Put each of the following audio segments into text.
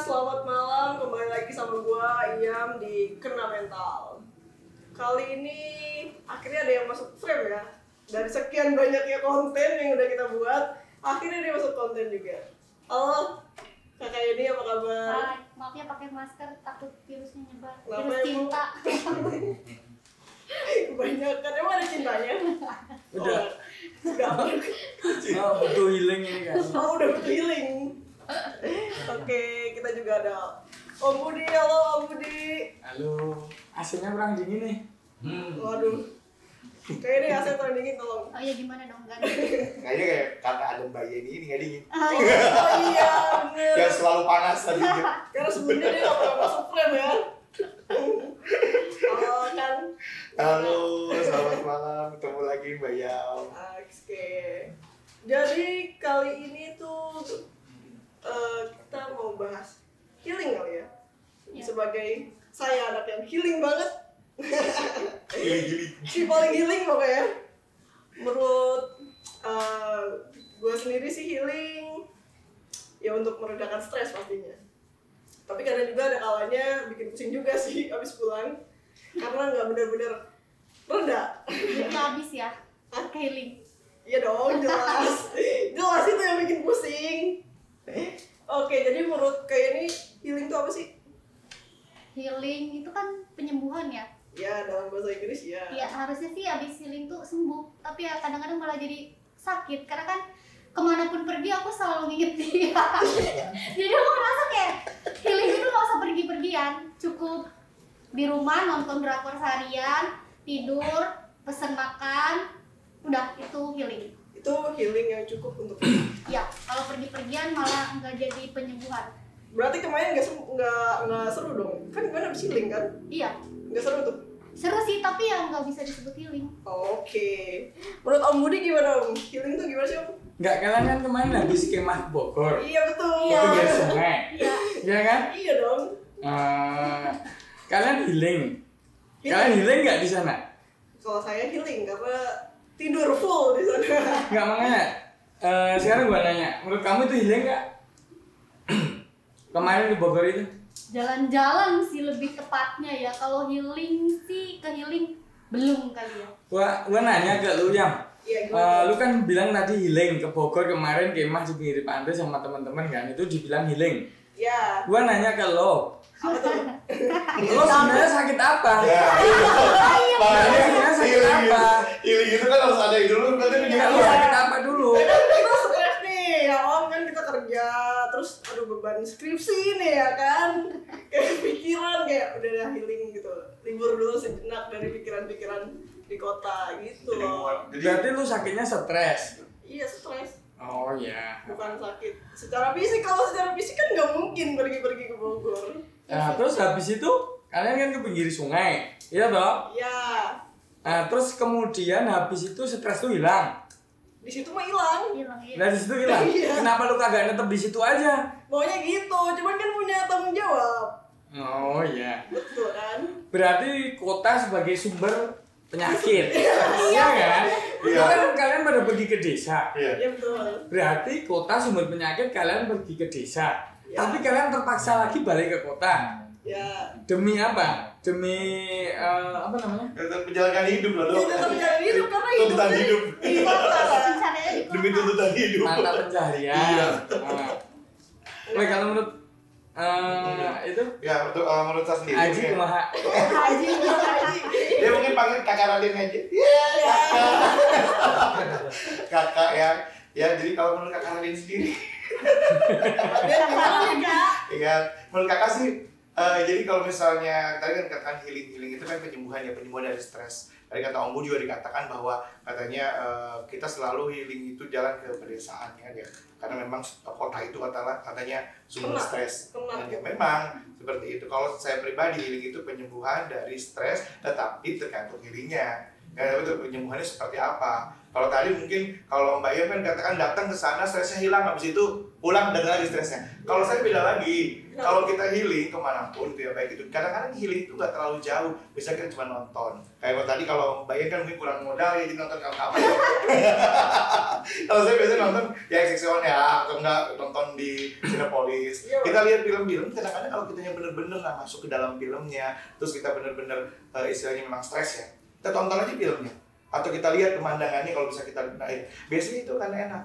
selamat malam. Kembali lagi sama gua Iyam di Kena Mental. Kali ini akhirnya ada yang masuk frame ya. Dari sekian banyaknya konten yang udah kita buat, akhirnya dia masuk konten juga. Halo, kakak ini apa kabar? Hai, maaf ya pakai masker, takut virusnya nyebar. Kenapa Virus cinta. Kebanyakan, emang ada cintanya? Udah. Enggak. Oh, butuh healing ini kan. Oh, udah butuh healing. Oke, kita juga ada Om Budi. Halo Om Budi. Halo. AC-nya kurang dingin nih. Waduh. Kayaknya ini AC kurang dingin, tolong. Oh iya gimana dong kan? Kayaknya kayak kata ada Mbak Yeni ini nggak dingin. Oh, Oh iya, bener. Yang selalu panas tadi. Karena sebelumnya dia nggak pernah masuk frame ya. Halo kan. Halo, selamat malam. Ketemu lagi Mbak Yao. Oke. Jadi kali ini tuh kita mau bahas healing kali ya. Ya. Sebagai saya anak yang healing banget. Gili-gili. Si paling healing pokoknya. Menurut gue sendiri sih healing ya untuk meredakan stres pastinya. Tapi kadang juga ada kalanya bikin pusing juga sih abis pulang karena nggak benar-benar reda. jadi habis ya. Healing. Iya dong, jelas. Jelas itu yang bikin pusing. Oke, jadi menurut kayak ini healing itu apa sih? Healing itu kan penyembuhan ya. Ya, dalam bahasa Inggris ya. Ya harusnya sih habis healing tuh sembuh. Tapi ya kadang-kadang malah jadi sakit karena kan kemanapun pergi aku selalu nginget dia. Jadi aku ngerasa kayak healing itu nggak usah pergi-pergian, cukup di rumah nonton drakor seharian, tidur, pesen makan, udah itu healing. Itu healing yang cukup untuk Ya, kalau pergi-pergian malah nggak jadi penyembuhan. berarti kemarin nggak seru dong? Kan gimana habis healing kan? Iya, Nggak seru tuh. seru sih tapi ya nggak bisa disebut healing. Oke. Menurut Om Budi gimana Om? Healing tuh gimana sih Om? Enggak, kalian kan kemarin habis kemah ke Bogor. Iya betul. Itu di sungai. Iya. Iya kan? Iya dong. Kalian healing. Kalian healing nggak di sana? Kalau saya healing karena tidur full di sana. Nggak, makanya. Sekarang gua nanya, menurut kamu itu healing nggak? Kemarin di Bogor itu? Jalan-jalan sih lebih tepatnya ya. Kalau healing sih ke healing belum kali ya. Gua nanya ke lu yang. Iya gimana? Lu kan bilang tadi healing ke Bogor kemarin kemah di pinggir pantai sama teman-teman kan, itu dibilang healing. Ya. Gua nanya ke lo, Apa tuh? lo sebenarnya sakit apa? Ya, Sebenarnya sakit apa? Healing itu kan harus ada dulu. Berarti Ya, lo sakit apa dulu? Kita stres nih, ya Om, kan kita kerja, terus aduh beban skripsi nih ya kan. Kayak pikiran kayak udah healing gitu. Libur dulu sejenak dari pikiran-pikiran di kota gitu loh. Berarti lu sakitnya stres. Iya stres, Oh ya. bukan sakit. Secara fisik, kalau secara fisik kan nggak mungkin pergi-pergi ke Bogor. Nah, terus habis itu kalian kan ke pinggir sungai, iya toh? Ya, Nah, terus kemudian habis itu stres tuh hilang. di situ mah hilang. Hilang ya. Dari situ hilang. Iya. Kenapa lu kagak netep di situ aja? Maunya gitu, cuman kan punya tanggung jawab. Oh iya. Betul kan? Berarti kota sebagai sumber penyakit. Iya kan? Itu Iya. kan kalian pada pergi ke desa. Iya. Iya betul. Berarti kota sumber penyakit, kalian pergi ke desa. Ya. Tapi kalian terpaksa lagi balik ke kota. Ya. Demi apa? Demi apa namanya? Tetap menjalankan hidup loh. Ya tetap jalan hidup karena Tuntutan hidupnya hidup. di kota. Pencariannya di Demi kota. tuntutan hidup. Mata pencaharian. Iya. Nah. Oke, kalau menurut itu Ya, untuk menurut saya sendiri. Aji mungkin- kumaha? Haji, haji. Dia mungkin panggil kakak Radin aja. Ya. Kakak ya jadi kalau menurut kakak Radin sendiri. Dan gimana nih Kak? Ya, menurut kakak sih, jadi kalau misalnya tadi kan katakan healing itu kan penyembuhan dari stres. Tadi kata Om Bu juga dikatakan bahwa katanya kita selalu healing itu jalan ke pedesaan ya, karena memang kota itu katanya sumber Kena. stres. Kena. Dan ya memang seperti itu. Kalau saya pribadi healing itu penyembuhan dari stres, tetapi tergantung healingnya. Ya, itu penyembuhannya seperti apa? Kalau tadi mungkin kalau Mbak Ia kan katakan datang ke sana stresnya hilang, habis itu pulang dengan lagi stresnya. Kalau saya beda lagi. Kalau kita healing kemanapun gitu ya, baik itu kadang-kadang healing itu nggak terlalu jauh. Bisa kita cuma nonton. Kayak tadi kalau Mbak Ia kan mungkin kurang modal ya, jadi nonton kapan-kapan. Kalau saya biasanya nonton ya XX1 ya, atau enggak nonton di Cinepolis. Kita lihat film-film, kadang-kadang kalau kita yang bener-bener nggak masuk ke dalam filmnya, terus kita bener-bener istilahnya memang stres ya, kita tonton aja filmnya. Atau kita lihat pemandangannya kalau bisa kita naik. Biasanya itu kan enak,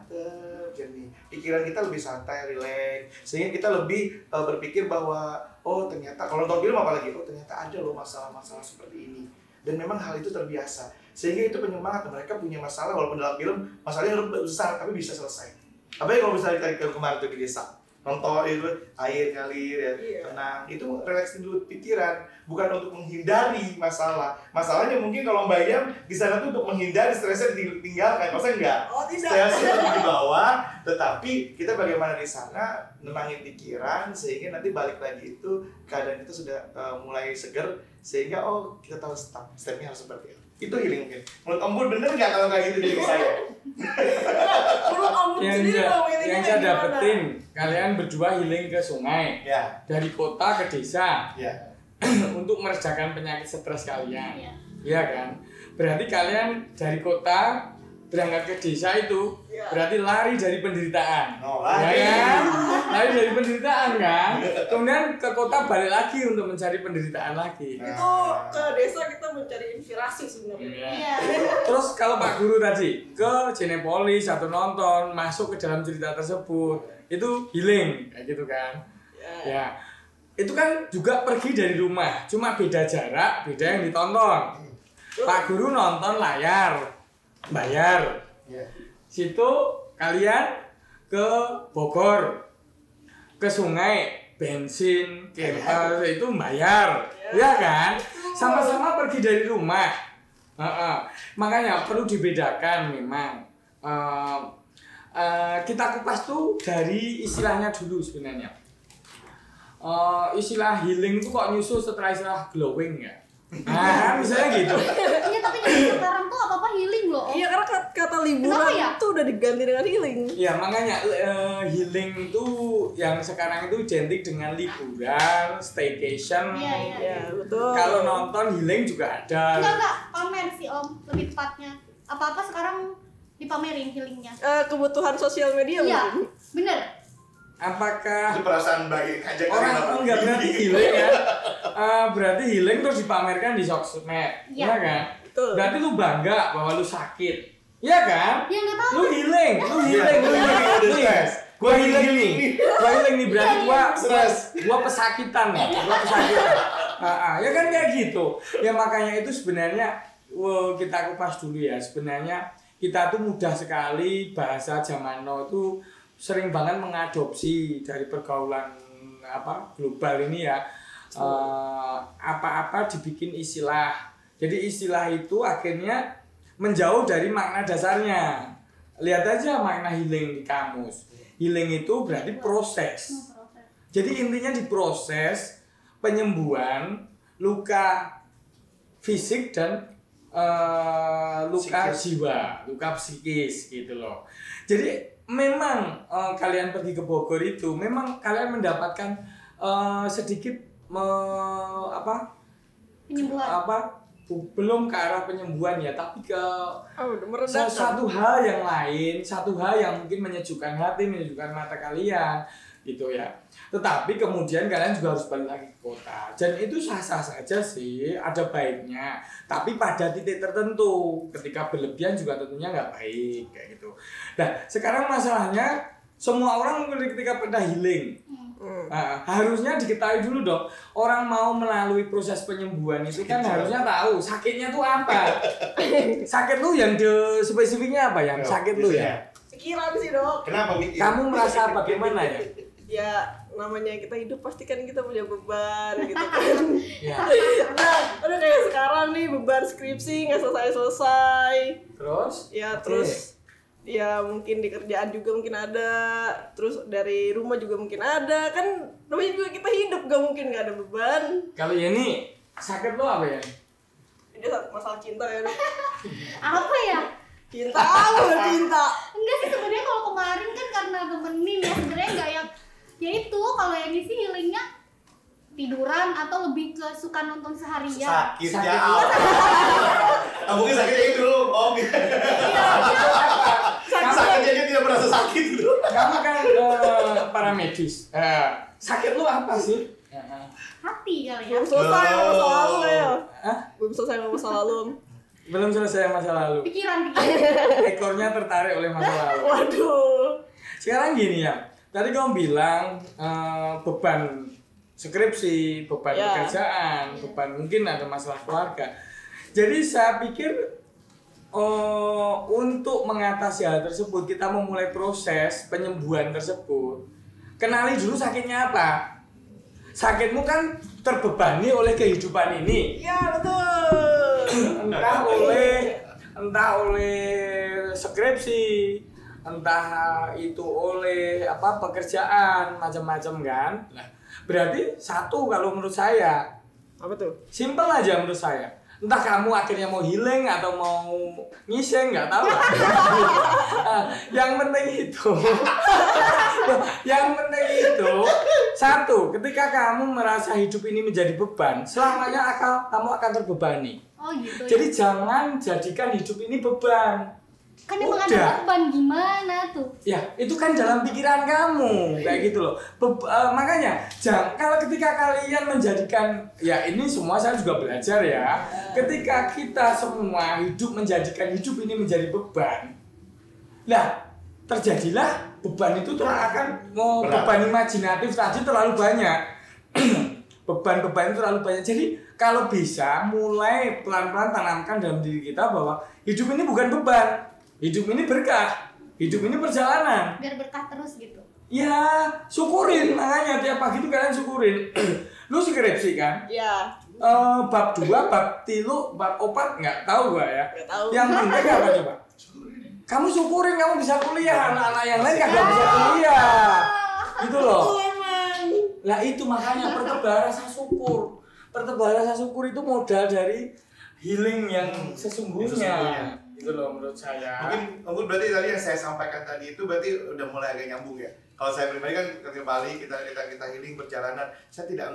jernih. Pikiran kita lebih santai, rileks. Sehingga kita lebih berpikir bahwa oh ternyata kalau nonton film apalagi, oh ternyata ada loh masalah-masalah seperti ini. Dan memang hal itu terbiasa. Sehingga itu penyemangat, mereka punya masalah walaupun dalam film masalahnya besar tapi bisa selesai. Apalagi kalau misalnya kita kemarin tuh di desa, nonton itu air ngalir ya, tenang, itu relaksin dulu pikiran, bukan untuk menghindari masalah. Masalahnya mungkin kalau Mbak Yam di sana tuh untuk menghindari stresnya ditinggalkan, maksudnya enggak? Oh tidak. Stresnya tetap di bawah, tetapi kita bagaimana di sana nenangin pikiran sehingga nanti balik lagi itu keadaan itu sudah mulai seger sehingga oh kita tahu stepnya harus seperti itu. Itu healing mungkin. Menurut Om Bud bener nggak kalau kayak gitu dari saya? Menurut Om Bud sendiri yang saya dapetin, kalian berdua healing ke sungai, Ya. dari kota ke desa, Ya. untuk meredakan penyakit stres kalian, iya kan? Berarti kalian dari kota berangkat ke desa itu berarti lari dari penderitaan, ya kan? Lari dari penderitaan kan? Kemudian ke kota balik lagi untuk mencari penderitaan lagi. Itu ke desa kita mencari inspirasi sebenarnya. Iya. Terus kalau Pak Guru tadi ke Cinepolis atau nonton masuk ke dalam cerita tersebut itu healing kayak gitu kan? Ya. Itu kan juga pergi dari rumah, cuma beda jarak, beda yang ditonton. Pak Guru nonton layar, bayar. Situ kalian ke Bogor, ke sungai, bensin, itu bayar, ya kan? Sama-sama pergi dari rumah. Makanya perlu dibedakan memang. Kita kupas tuh dari istilahnya dulu sebenarnya. Istilah healing itu kok nyusul setelah istilah glowing ya? Nah, misalnya gitu. Iya, tapi dari sekarang tuh apa-apa healing loh. Iya, karena kata liburan ya? tuh udah diganti dengan healing. Ya makanya healing itu yang sekarang itu identik dengan liburan, staycation. Iya, betul. Kalau nonton healing juga ada. Enggak, pamer sih Om, lebih tepatnya. Apa-apa sekarang dipamerin healingnya. Kebutuhan sosial media Iya, mungkin. bener. Apakah Itu perasaan baik ngajak orang enggak berarti healing ya? Berarti healing terus dipamerkan di sosmed, ya kan? Betul. Berarti lu bangga bahwa lu sakit, ya kan? Ya nggak tahu. Lu healing. Gua healing nih, berarti gua pesakitan nih, ya kan kayak gitu. Ya makanya itu sebenarnya kita kupas dulu ya. Sebenarnya kita tuh mudah sekali bahasa zaman now itu sering banget mengadopsi dari pergaulan global ini ya. Apa-apa dibikin istilah. Jadi istilah itu akhirnya menjauh dari makna dasarnya. Lihat aja makna healing di kamus. Healing itu berarti proses. Jadi intinya diproses penyembuhan luka fisik dan luka jiwa, luka psikis gitu loh. Jadi memang kalian pergi ke Bogor itu memang kalian mendapatkan sedikit Penyembuhan. Belum ke arah penyembuhan ya, tapi ke meredakan. satu hal yang lain, satu hal yang mungkin menyejukkan hati, menyejukkan mata kalian gitu ya. Tetapi kemudian kalian juga harus balik lagi ke kota. Dan itu sah-sah saja sih, ada baiknya. Tapi pada titik tertentu, ketika berlebihan juga tentunya nggak baik kayak gitu. Nah, sekarang masalahnya semua orang ketika pada healing. Harusnya diketahui dulu dong. Orang mau melalui proses penyembuhan itu kan harusnya tahu sakitnya tuh apa. Sakit lu yang spesifiknya apa yang sakit lu ya? Pikiran sih, Dok. Kenapa mikir? Kamu merasa bagaimana ya? Ya, namanya kita hidup pasti kan kita punya beban gitu kan. Ya. Nah, udah kayak sekarang nih beban skripsi nggak selesai-selesai. Terus? Ya, terus ya mungkin di kerjaan juga mungkin ada, terus dari rumah juga mungkin ada, kan namanya juga kita hidup, gak mungkin gak ada beban. Kalau ini sakit lo apa ya? Ini masalah cinta ya, Dok. Apa ya? Cinta loh, cinta. Enggak sih sebenarnya kalau kemarin kan karena temenin ya sebenarnya nggak yang ya itu kalau yang ini sih healingnya tiduran atau lebih ke suka nonton seharian. Sakitnya mungkin sakitnya itu dulu. Oh gitu. Sakitnya dia tidak merasa sakit gitu. Kamu kan para medis. Sakit lu apa sih? Hati kali ya. Belum selesai sama masa lalu ya. Hah? Belum selesai sama masa lalu. Belum selesai masa lalu. Pikiran. Ekornya tertarik oleh masa lalu. Waduh. Sekarang gini ya. Tadi kamu bilang beban skripsi, beban Ya. pekerjaan, beban mungkin ada masalah keluarga. Jadi saya pikir untuk mengatasi hal tersebut kita memulai proses penyembuhan tersebut. Kenali dulu sakitnya apa. Sakitmu kan terbebani oleh kehidupan ini. Iya betul. entah oleh skripsi, entah itu oleh pekerjaan macam-macam kan. Nah, berarti satu kalau menurut saya, Apa tuh? simple aja menurut saya. Entah kamu akhirnya mau healing atau mau ngiseng, nggak tahu lah. Yang penting itu, satu, ketika kamu merasa hidup ini menjadi beban, selamanya kamu akan terbebani. Oh gitu. Jadi Ya. jangan jadikan hidup ini beban. Kan emang ada Udah. beban gimana tuh? Ya, itu kan dalam pikiran kamu, kayak gitu loh. Makanya, kalau ketika kalian menjadikan, ya ini semua saya juga belajar ya. Ketika kita semua menjadikan hidup ini menjadi beban, nah terjadilah beban itu akan beban imajinatif tadi terlalu banyak. Beban-beban itu terlalu banyak. Jadi kalau bisa mulai pelan-pelan tanamkan dalam diri kita bahwa hidup ini bukan beban. Hidup ini berkah, hidup ini perjalanan. Biar berkah terus gitu. Ya, syukurin, makanya tiap pagi itu kalian syukurin. Lu skripsi kan? Iya. Bab 2, bab 3, bab 4 nggak tahu gua ya. Nggak tahu. Yang penting apa coba? Kamu syukurin kamu bisa kuliah, anak-anak yang lain kagak bisa kuliah. Gitu loh. Betul emang. Lah itu makanya pertebal rasa syukur. Pertebal rasa syukur itu modal dari healing yang sesungguhnya. Gitu loh menurut saya. Mungkin berarti tadi yang saya sampaikan tadi itu berarti udah mulai agak nyambung ya. Kalau saya pribadi kan ketika Bali kita healing perjalanan, saya tidak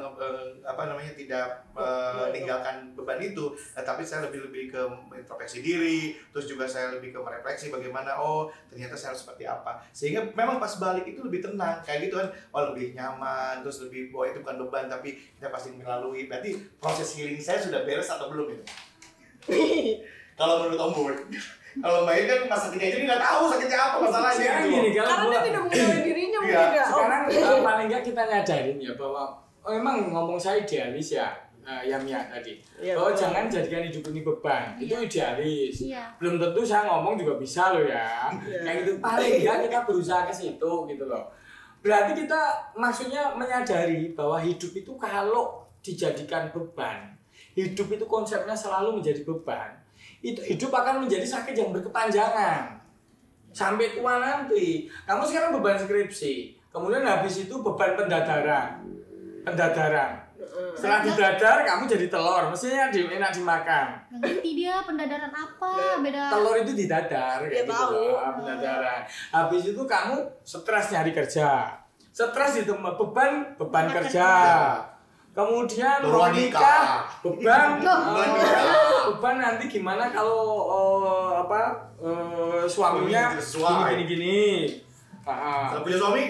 meninggalkan beban itu, tapi saya lebih ke introspeksi diri, terus juga saya lebih ke merefleksi bagaimana ternyata saya harus seperti apa. Sehingga memang pas balik itu lebih tenang kayak gitu kan, lebih nyaman, terus lebih itu bukan beban tapi kita pasti melalui. Berarti proses healing saya sudah beres atau belum itu? Kalau menurut Om Bur, kalau Mbak kan masa sakitnya aja nggak tahu sakitnya apa masalahnya. Sekarang gitu. gini, Karena dia tidak mengenali dirinya mungkin ya. sekarang paling nggak kita nyadarin ya bahwa emang ngomong saya idealis ya, Yamia tadi. Iya, Bahwa betul. jangan jadikan hidup ini beban. Itu idealis. Iya. Belum tentu saya ngomong juga bisa loh ya. Iya. Kayak gitu paling nggak kita berusaha ke situ gitu loh. Berarti kita maksudnya menyadari bahwa hidup itu kalau dijadikan beban, hidup itu konsepnya selalu menjadi beban. Itu hidup akan menjadi sakit yang berkepanjangan sampai tua nanti. Kamu sekarang beban skripsi, kemudian habis itu beban pendadaran. Setelah didadar kamu jadi telur, mestinya enak dimakan. Nggak ngerti dia pendadaran apa beda. Telur itu didadar Iya, kayak gitu tahu. loh, pendadaran. Habis itu kamu stres nyari kerja. Stres itu beban kerja. Kemudian mau Beban nikah, beban Beban nanti gimana kalau suaminya Sesuai. gini. Kalau punya suami,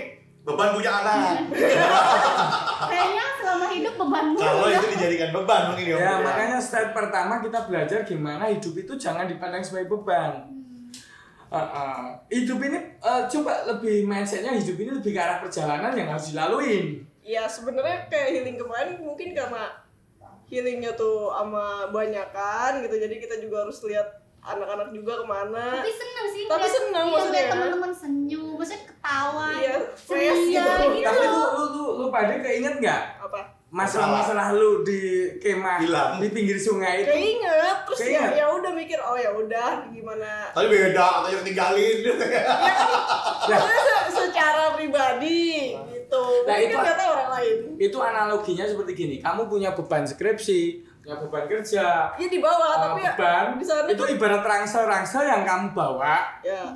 beban punya anak. Kayaknya selama hidup beban mulu Kalau ya. itu dijadikan beban mungkin ya. Ya, makanya step pertama kita belajar gimana hidup itu jangan dipandang sebagai beban. Hidup ini coba lebih mindsetnya hidup ini lebih ke arah perjalanan yang harus dilaluin. Ya sebenarnya kayak healing kemarin mungkin karena healingnya tuh sama banyakan gitu, jadi kita juga harus lihat anak-anak juga kemana. Tapi seneng sih. Tapi ngeliat- seneng iya, maksudnya. ngeliat teman-teman senyum, maksudnya ketawa. Iya, ceria fresh gitu. gitu. Tapi lu pada keinget nggak Apa? masalah lu di kemah Hilang. di pinggir sungai itu? Keinget, terus Keinget. ya udah mikir ya udah gimana. Tapi beda, atau yang tinggalin. Maksudnya secara pribadi gitu. Nah, Mungkin itu- kan nggak tahu orang lain. Itu analoginya seperti gini, kamu punya beban skripsi, ya beban kerja. Iya di bawah, tapi ya beban di sana itu ibarat rangsel yang kamu bawa. ya.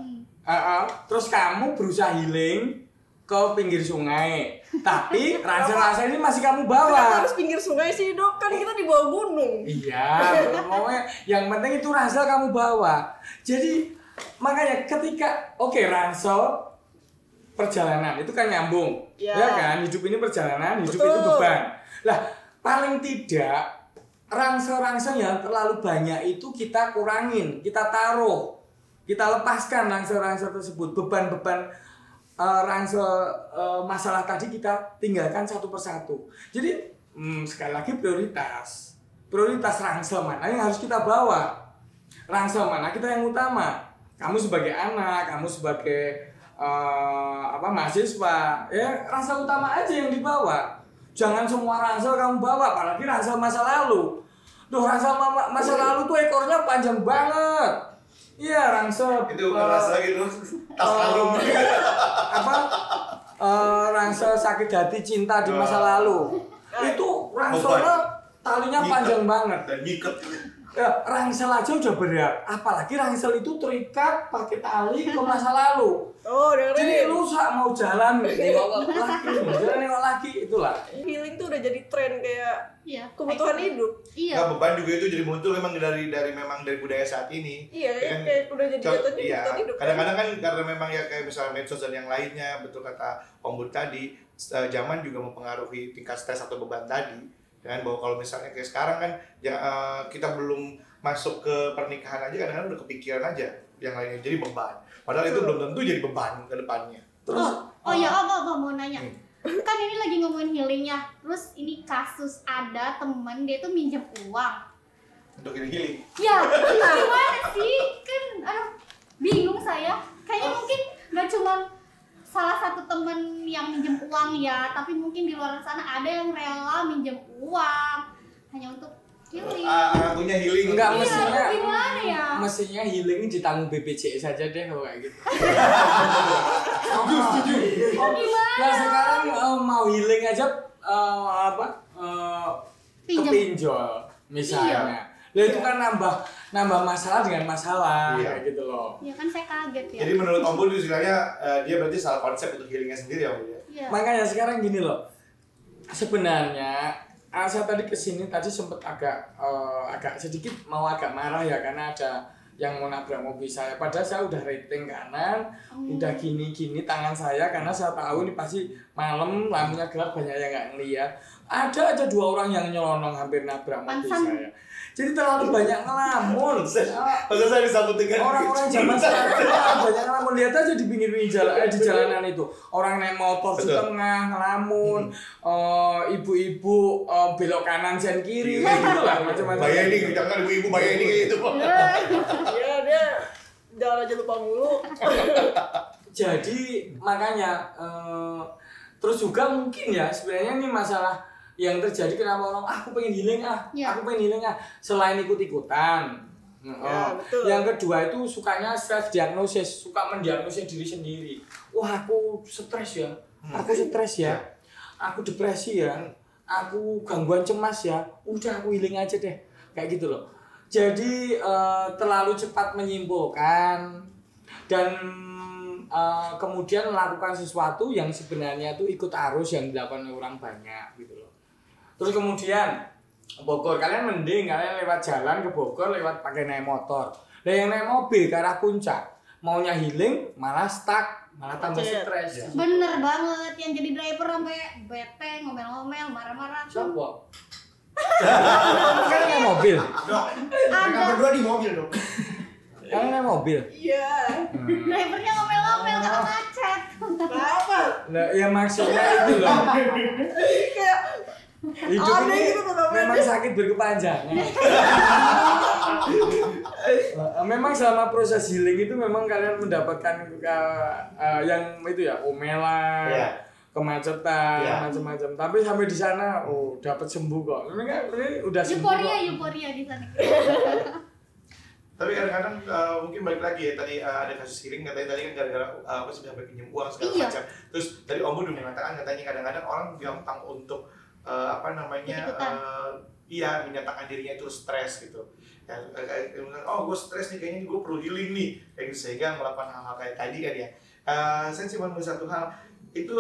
Terus kamu berusaha healing ke pinggir sungai, tapi rangsel-rangsel ini masih kamu Kenapa bawa. harus pinggir sungai sih, Dok? Kan kita di bawah gunung. Iya, pokoknya yang penting itu ransel kamu bawa. Jadi makanya ketika ransel perjalanan itu kan nyambung, Ya. ya kan? Hidup ini perjalanan, hidup Betul. itu beban. Lah, paling tidak ransel-ransel yang terlalu banyak itu kita kurangin, kita taruh, kita lepaskan ransel-ransel tersebut, beban-beban ransel masalah tadi kita tinggalkan satu persatu. Jadi sekali lagi prioritas ransel mana yang harus kita bawa, ransel mana kita yang utama. Kamu sebagai anak, kamu sebagai mahasiswa, ya ransel utama aja yang dibawa. Jangan semua ransel kamu bawa, apalagi ransel masa lalu. Tuh ransel masa lalu tuh ekornya panjang banget. Iya, ransel Itu merasa gitu. Tas kalung. Ransel sakit hati cinta di masa lalu. Itu ranselnya talinya panjang banget Dan nyiket. Ya, ransel aja udah berat, apalagi ransel itu terikat pakai tali ke masa lalu. Oh, Jadi dengerin. lu mau jalan nengok lagi, itulah. Healing tuh udah jadi tren kayak Iya. kebutuhan hidup. Iya. Nah, beban juga itu jadi muncul memang dari budaya saat ini. Iya, Ya kan? kayak udah jadi jatuhnya Iya, kebutuhan hidup. kadang-kadang kan karena memang ya kayak misalnya medsos dan yang lainnya, betul kata Om Bud tadi, zaman juga mempengaruhi tingkat stres atau beban tadi. Dengan bahwa kalau misalnya kayak sekarang kan ya, kita belum masuk ke pernikahan aja kadang-kadang udah kepikiran aja yang lainnya jadi beban. Padahal itu belum tentu jadi beban ke depannya. Terus Om mau nanya. Kan ini lagi ngomongin healing ya. Terus ini kasus ada temen dia tuh minjem uang. Untuk healing. Ya, gimana sih? Kan bingung saya. Kayaknya mungkin gak cuma salah satu temen yang minjem uang ya, tapi mungkin di luar sana ada yang rela minjem uang hanya untuk healing. Punya healing. Enggak, Iya, mestinya gimana ya? mestinya healing ditanggung BPJS saja deh kalau kayak gitu. Setuju. Gimana? Nah sekarang mau healing aja Pinjam. kepinjol misalnya. Lah itu kan nambah masalah dengan masalah Iya. kayak gitu loh. Ya kan saya kaget ya. Jadi menurut Om Bud istilahnya dia berarti salah konsep untuk healingnya sendiri ya Om Bud ya. Iya. Makanya sekarang gini loh. Sebenarnya saya tadi kesini tadi sempet agak sedikit mau agak marah ya karena ada yang mau nabrak mobil saya. Padahal saya udah rating kanan, udah gini tangan saya karena saya tahu ini pasti malam lampunya gelap banyak yang nggak ngeliat. Ada aja 2 orang yang nyelonong hampir nabrak mobil Pansan. saya. Jadi terlalu banyak ngelamun. Masa saya disambut dengan Orang-orang zaman sekarang banyak ngelamun, lihat aja di pinggir-pinggir jalan di jalanan itu orang naik motor di Betul. tengah ngelamun, ibu-ibu belok kanan sen kiri gitu lah macam-macam. Bayar ini, jangan ibu-ibu bayar ini kayak gitu. Iya, dia jangan aja lupa mulu. Jadi makanya terus juga mungkin ya sebenarnya ini masalah yang terjadi kenapa orang aku pengen healing Ya. aku pengen healing selain ikut-ikutan. Ya, betul. Yang kedua itu sukanya self diagnosis, suka mendiagnosis diri sendiri. Wah, aku stres ya. Aku stres ya. Aku depresi ya. Aku gangguan cemas ya. Udah aku healing aja deh. Kayak gitu loh. Jadi terlalu cepat menyimpulkan dan kemudian melakukan sesuatu yang sebenarnya itu ikut arus yang dilakukan oleh orang banyak gitu loh. Terus kemudian Bogor, kalian mending kalian lewat jalan ke Bogor lewat pakai naik motor. Nah yang naik mobil ke arah puncak, maunya healing malah stuck, malah tambah Macet. stres. Bener banget yang jadi driver sampai bete, ngomel-ngomel, marah-marah. Siapa? Kalian naik mobil? Dok, mereka Ada berdua di mobil dok. Kalian naik mobil? Iya. drivernya ngomel-ngomel karena macet. Kenapa? Nah, ya maksudnya itu loh. Kayak Hidup Aneh ini gitu tuh namanya. memang sakit berkepanjangan. Memang selama proses healing itu memang kalian mendapatkan yang itu ya omelan, Iya. kemacetan, Iya. macam-macam. Tapi sampai di sana, dapat sembuh kok. Ini udah sembuh kok. Euforia di sana. Tapi kadang-kadang mungkin balik lagi ya tadi ada kasus healing katanya tadi kan gara-gara apa sih sampai pinjam uang segala Iya. macam. Terus tadi Om Bud mengatakan katanya kadang-kadang orang gampang untuk apa namanya Ikut-ikutan. iya menyatakan dirinya itu stres gitu. Ya, kayak oh gue stres nih, kayaknya gue perlu healing nih, kayak gitu, sehingga melakukan hal-hal kayak tadi kan ya. Saya cuma mau satu hal, itu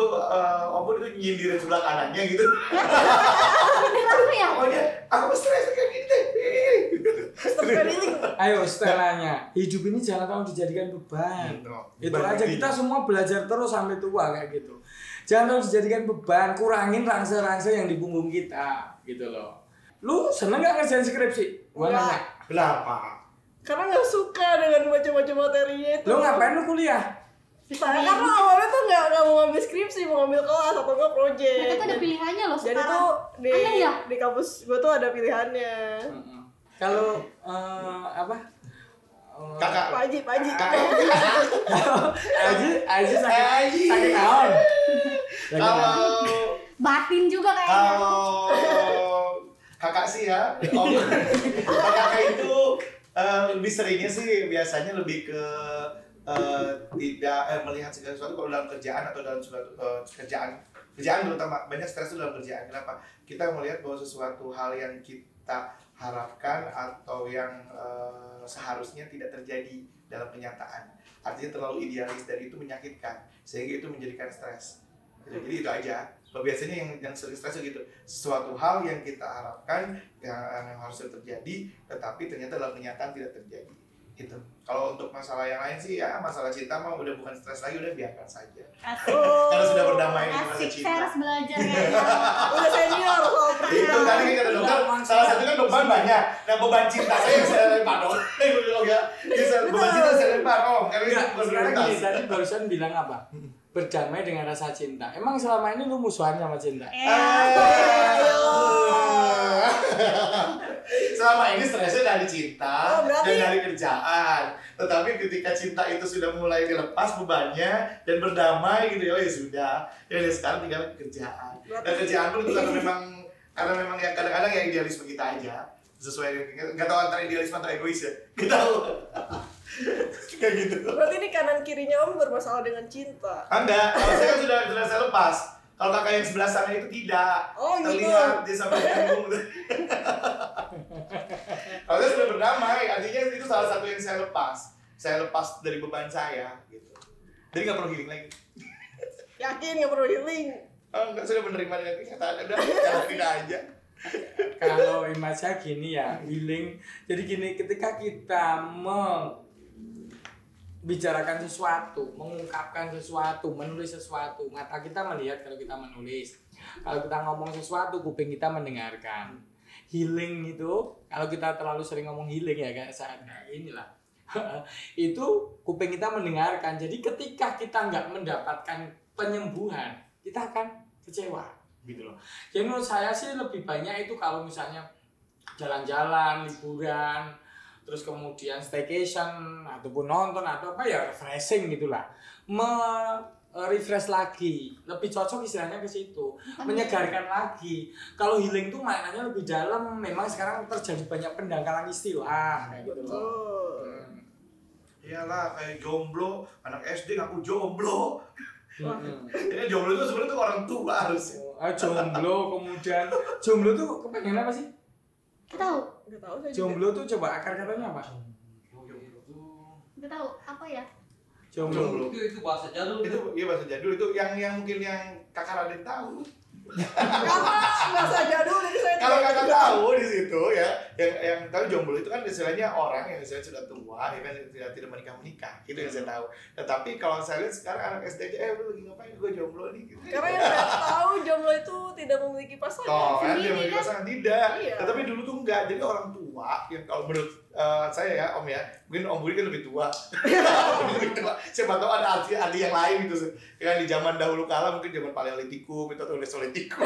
Om itu nyindirin sebelah kanannya gitu. Aku ya. Oh dia, aku stres kayak gini deh. Ayo setelahnya, hidup ini jangan kamu dijadikan beban. Itu aja, kita semua belajar terus sampai tua kayak gitu. Jangan terus dijadikan beban, kurangin rangsa-rangsa yang di punggung kita, gitu loh. Lu seneng gak ngerjain skripsi? Gua nanya. Kenapa? Karena nggak suka dengan baca-baca materinya itu. Lu ngapain lu kuliah? Karena awalnya tuh nggak mau ngambil skripsi, mau ngambil kelas atau nggak project. Mereka tuh ada pilihannya loh Jadi sekarang. tuh Aneh ya? di kampus gue tuh ada pilihannya. Kalau apa? Kakak. Pak Haji. Aji sakit naon? Kalau Batin juga kayaknya. kakak sih ya, kakak itu lebih seringnya sih biasanya lebih ke tidak melihat segala sesuatu kalau dalam kerjaan atau dalam suatu kerjaan terutama banyak stres itu dalam kerjaan. Kenapa? Kita melihat bahwa sesuatu hal yang kita harapkan atau yang seharusnya tidak terjadi dalam kenyataan, artinya terlalu idealis dan itu menyakitkan sehingga itu menjadikan stres. Jadi itu aja. Biasanya yang sering stres gitu, sesuatu hal yang kita harapkan yang harus terjadi, tetapi ternyata dalam kenyataan tidak terjadi. Itu. Kalau untuk masalah yang lain sih ya masalah cinta mah udah bukan stres lagi, udah biarkan saja. Asik. Karena sudah berdamai dengan Asik, cinta. saya harus belajar kayaknya. Udah senior kalau Itu tadi kan kata dokter, salah satu kan beban banyak. Nah beban cinta saya yang saya lempar dong. Ya, beban cinta saya lempar karena itu bukan Sekarang prioritas. gini, tadi barusan bilang apa? Berdamai dengan rasa cinta. Emang selama ini lu musuhan sama cinta? Selama ini stresnya dari cinta berarti- dan dari kerjaan. Tetapi ketika cinta itu sudah mulai dilepas bebannya dan berdamai gitu ya, oh ya sudah. Ya sekarang tinggal kerjaan. Dan kerjaan pun itu karena memang ya kadang-kadang ya idealisme kita aja sesuai dengan nggak tahu antara idealisme atau egois ya. Kita tahu. Kayak gitu. Berarti ini kanan kirinya Om bermasalah dengan cinta. Enggak, kalau saya kan sudah saya lepas. Kalau kakak yang sebelah sana itu tidak. Oh, gitu. Terlihat dia sampai bingung. Kalau saya sudah berdamai, artinya itu salah satu yang saya lepas. Saya lepas dari beban saya gitu. Jadi nggak perlu healing lagi. Yakin nggak perlu healing? Oh, enggak, sudah menerima dengan kenyataan. Udah, jalanin aja. Kalau image-nya gini ya, healing. Jadi gini, ketika kita bicarakan sesuatu, mengungkapkan sesuatu, menulis sesuatu, mata kita melihat kalau kita menulis. Kalau kita ngomong sesuatu, kuping kita mendengarkan. Healing itu, kalau kita terlalu sering ngomong healing ya kayak saat inilah. Itu kuping kita mendengarkan. Jadi ketika kita nggak mendapatkan penyembuhan, kita akan kecewa gitu loh. Jadi menurut saya sih lebih banyak itu kalau misalnya jalan-jalan, liburan, terus kemudian staycation ataupun nonton atau apa ya refreshing gitulah, refresh lagi, lebih cocok istilahnya ke situ, menyegarkan lagi. Kalau healing tuh maknanya lebih dalam, memang sekarang terjadi banyak pendangkalan istilah kayak gitu loh. Iyalah kayak jomblo, anak SD ngaku jomblo. Ini jomblo itu sebenarnya tuh orang tua harusnya. Jomblo, kemudian jomblo tuh kepengen apa sih? Kita tahu. Nggak tahu saya juga. Jomblo tuh coba akar katanya apa? Kita tahu apa ya? Jomblo. Itu bahasa jadul. Itu iya bahasa jadul itu yang mungkin yang kakak Raden tahu. Kakak bahasa jadul jadi saya Kalau tidak kakak tahu. tahu di situ ya, yang tahu jomblo itu kan istilahnya orang yang istilahnya sudah tua, ya kan tidak menikah, itu yang saya tahu. Tetapi kalau saya lihat sekarang anak SD aja, lu lagi ngapain? Gue jomblo nih. Gitu. Karena yang saya tahu jomblo itu tidak memiliki pasangan. Oh, kan dia Sendiri, memiliki kan? pasangan tidak. Iya. Tetapi dulu tuh enggak. Jadi orang tua yang kalau menurut saya ya Om ya, mungkin Om Budi kan lebih tua. Lebih tua. Siapa tahu ada ahli yang lain gitu. Kan di zaman dahulu kala mungkin zaman Paleolitikum atau Mesolitikum.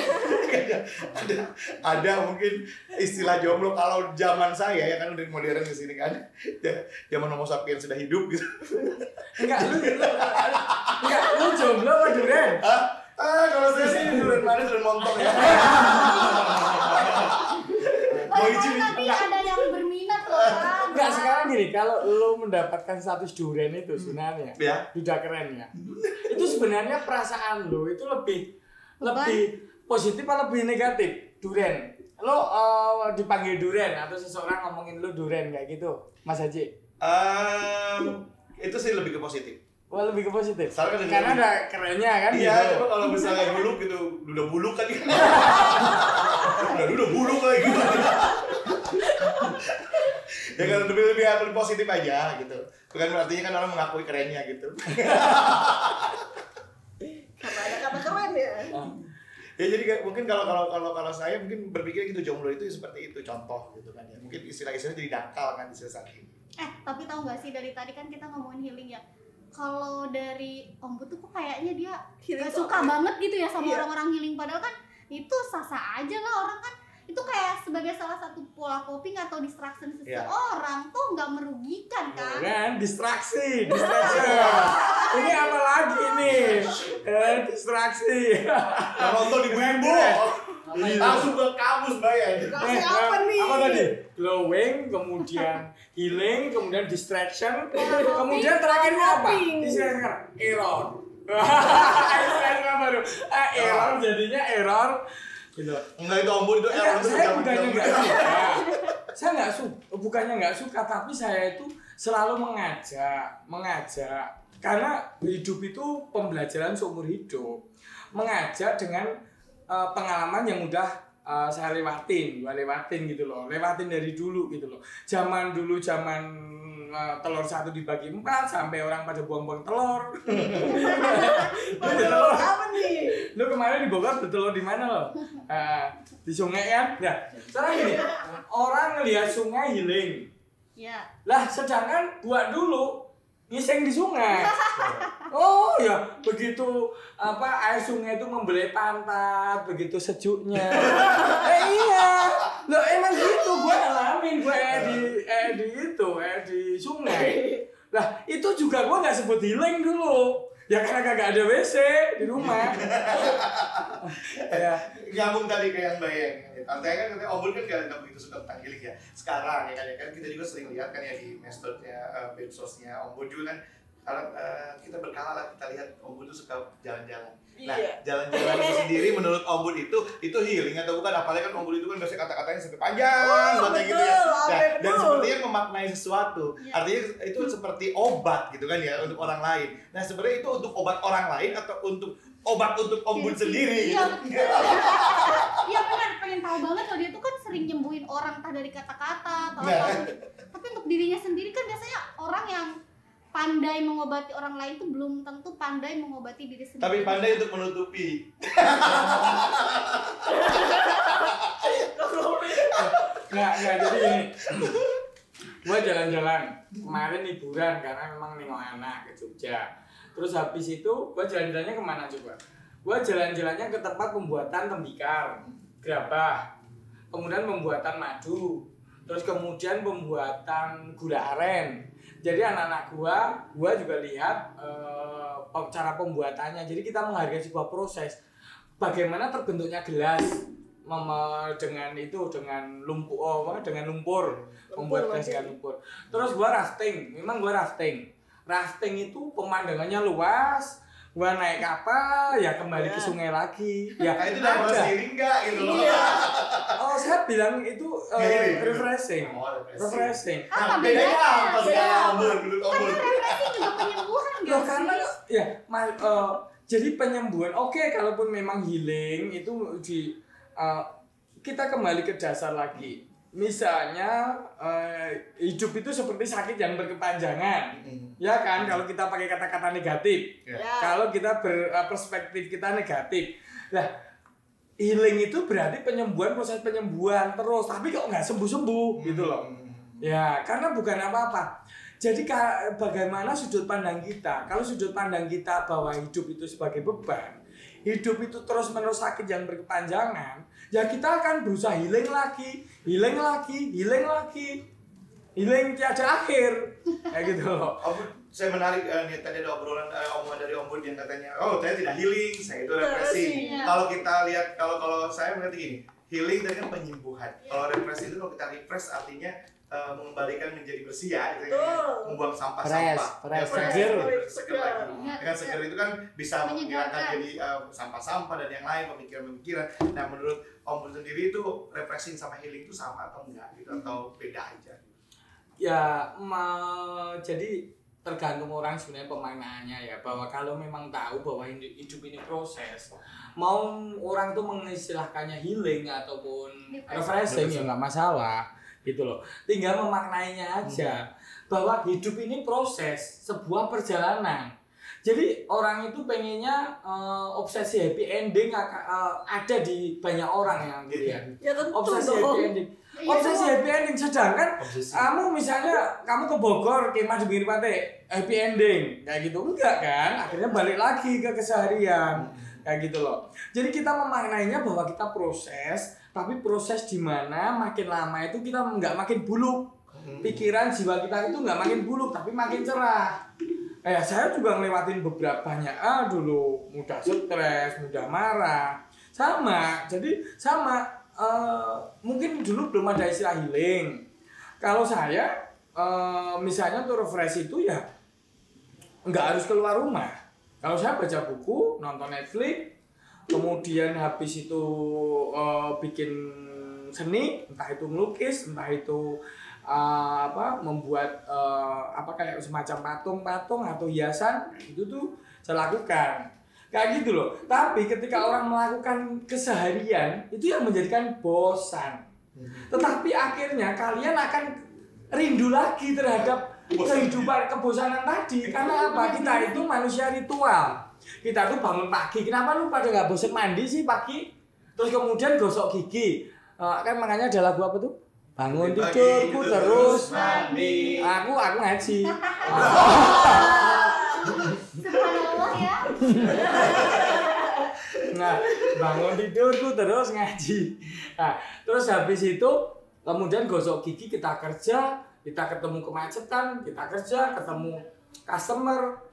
ada mungkin istilah jomblo kalau zaman saya ya kan udah modern di sini kan. Zaman Homo sapiens sudah hidup gitu. Enggak, lu jomblo apa duren? Kalau saya sih durian manis dan montong ya. Mau izin Tapi ada yang berminat loh kan. Enggak, sekarang gini, kalau lu mendapatkan status duren itu sebenarnya, ya. udah keren ya. Itu sebenarnya perasaan lu itu lebih positif atau lebih negatif? Duren. Lo dipanggil Duren atau seseorang ngomongin lo Duren kayak gitu, Mas Haji? Itu sih lebih ke positif. Wah, lebih ke positif. Soalnya Karena ada kerennya kan. Iya, gitu. coba kalau misalnya buluk gitu, udah buluk kan. Udah buluk kayak gitu. Ya kan lebih positif aja gitu. Bukan artinya kan orang mengakui kerennya gitu. Karena ada kata keren ya. Ya jadi mungkin kalau saya mungkin berpikir gitu, jomblo itu seperti itu contoh gitu kan ya. Mungkin istilah-istilahnya jadi dangkal kan istilah saat ini. Tapi tahu nggak sih dari tadi kan kita ngomongin healing ya. Kalau dari Om Bu tuh kok kayaknya dia Healing gak tuh suka apa? banget gitu ya sama Iya. orang-orang healing, padahal kan itu sah-sah aja lah, orang kan itu kayak sebagai salah satu pola coping atau distraction Iya. seseorang tuh nggak merugikan kan? Kan distraksi. Ini apa lagi nih? Distraksi. Yang nonton ibu-ibu langsung ke kamus bayar. Kasih apa nih? Apa tadi? Glowing, kemudian healing, kemudian distraction, kemudian terakhirnya apa? Istilah error. Istilah baru. Error jadinya error. Gitu. Enggak itu ombud itu error itu Saya bukannya nggak suka. Saya nggak suka, bukannya nggak suka, tapi saya itu selalu mengajak. Karena hidup itu pembelajaran seumur hidup. Mengajak dengan pengalaman yang udah saya lewatin gitu loh. Lewatin dari dulu gitu loh. Zaman telur satu dibagi 4 sampai orang pada buang-buang telur. Telur apa nih? Lu kemarin di Bogor bertelur di mana lo? Di sungai kan? Ya. Sekarang gini, orang ngelihat sungai healing. Ya. Lah sedangkan gua dulu ngiseng di sungai. Oh ya, begitu air sungai itu membelai pantat, begitu sejuknya. Iya. Loh emang gitu gua ngalamin, gua di sungai. Lah itu juga gua nggak sebut healing dulu. Ya karena kagak ada WC di rumah. Ya. Nyambung tadi ke yang bayang. Artinya kan katanya ombud kan nggak begitu suka tentang healing ya. Sekarang ya kan kita juga sering lihat kan ya di medsosnya, ombud juga kan. Karena kita berkala lah kita lihat ombud itu suka jalan-jalan. Nah, Iya. jalan-jalan itu sendiri menurut ombud itu healing atau bukan? Apalagi kan ombud itu kan biasanya kata-katanya sampai panjang banget gitu ya. Nah, dan sepertinya memaknai sesuatu. Iya. Artinya itu seperti obat gitu kan ya untuk orang lain. Nah, sebenarnya itu untuk obat orang lain atau untuk obat untuk ombud sendiri Iya, gitu. betul. Iya benar, pengen tahu banget loh, dia tuh kan sering nyembuhin orang entah dari kata-kata atau Nah. apa. Tapi untuk dirinya sendiri kan biasanya orang yang pandai mengobati orang lain tuh belum tentu pandai mengobati diri sendiri. Tapi pandai untuk menutupi. Nggak, jadi gini. Gua jalan-jalan kemarin liburan karena memang nengok anak ke Jogja. Terus habis itu gua jalan-jalannya kemana coba? Gua jalan-jalannya ke tempat pembuatan tembikar, gerabah, kemudian pembuatan madu, terus kemudian pembuatan gula aren. Jadi anak-anak gua juga lihat cara pembuatannya. Jadi kita menghargai sebuah proses. Bagaimana terbentuknya gelas dengan lumpur, membuat gelas dengan lumpur. Terus gua rafting. Rafting itu pemandangannya luas. Gua naik kapal, ya kembali ke sungai lagi. Ya Nah, itu udah proses healing nggak gitu loh. Oh, saya bilang itu refreshing. Oh, Refreshing. Nah, Apa bedanya bedanya? apa sekarang ombud menurut ombud? Refreshing juga penyembuhan Loh gak karena sih? ya jadi penyembuhan oke, kalaupun memang healing itu kita kembali ke dasar lagi. Misalnya hidup itu seperti sakit yang berkepanjangan. Ya kan, kalau kita pakai kata-kata negatif. Ya. Kalau kita perspektif kita negatif. Nah, healing itu berarti penyembuhan, proses penyembuhan terus, tapi kok nggak sembuh-sembuh gitu loh. Ya, karena bukan apa-apa. Jadi bagaimana sudut pandang kita? Kalau sudut pandang kita bahwa hidup itu sebagai beban, hidup itu terus-menerus sakit yang berkepanjangan, ya kita akan berusaha healing lagi, healing tiada akhir, kayak gitu loh. Ombud, saya menarik nih tadi ada omongan dari ombud yang katanya, oh saya tidak healing, saya itu refreshing. Iya. Kalau kita lihat, kalau saya melihat gini, healing tadi kan penyembuhan. Kalau refresh itu kalau kita refresh artinya mengembalikan menjadi bersih ya, itu Betul. membuang sampah-sampah. Fresh, fresh, seger seger. lagi. Dengan seger itu kan bisa menghilangkan Menyegarkan. jadi sampah-sampah dan yang lain, pemikiran-pemikiran. Nah, menurut Om Bro sendiri itu refreshing sama healing itu sama atau enggak gitu, atau beda aja? Ya, jadi tergantung orang sebenarnya pemaknaannya ya, bahwa kalau memang tahu bahwa hidup ini proses, mau orang tuh mengistilahkannya healing ataupun refreshing ya nggak masalah gitu loh, tinggal memaknainya aja bahwa hidup ini proses, sebuah perjalanan. Jadi orang itu pengennya obsesi happy ending ada di banyak orang ya gitu ya. Ya tentu Obsesi dong. happy ending. Iya, Obsesi dong. happy ending, sedangkan Obsesi. kamu misalnya kamu ke Bogor kemah di pinggir pantai happy ending kayak gitu enggak kan, akhirnya balik lagi ke keseharian kayak gitu loh. Jadi kita memaknainya bahwa kita proses, tapi proses di mana makin lama itu kita nggak makin buluk, pikiran jiwa kita itu nggak makin buluk tapi makin cerah. Saya juga ngelewatin beberapa banyak dulu mudah stres, mudah marah, sama. Jadi sama. Mungkin dulu belum ada istilah healing. Kalau saya misalnya tuh refresh itu ya nggak harus keluar rumah. Kalau saya baca buku, nonton Netflix, kemudian habis itu bikin seni, entah itu melukis, entah itu membuat kayak semacam patung-patung atau hiasan, itu tuh saya lakukan. Kayak gitu loh. Tapi ketika orang melakukan keseharian, itu yang menjadikan bosan. Tetapi akhirnya kalian akan rindu lagi terhadap kehidupan kebosanan tadi. Karena apa? Kita itu manusia ritual. Kita tuh bangun pagi. Kenapa lu pada nggak bosan mandi sih pagi? Terus kemudian gosok gigi. Kan makanya ada lagu apa tuh? Bangun tidurku terus mandi. Aku ngaji. Subhanallah ya. Nah, bangun tidurku terus ngaji. Nah, terus habis itu kemudian gosok gigi, kita kerja, kita ketemu kemacetan, kita kerja, ketemu customer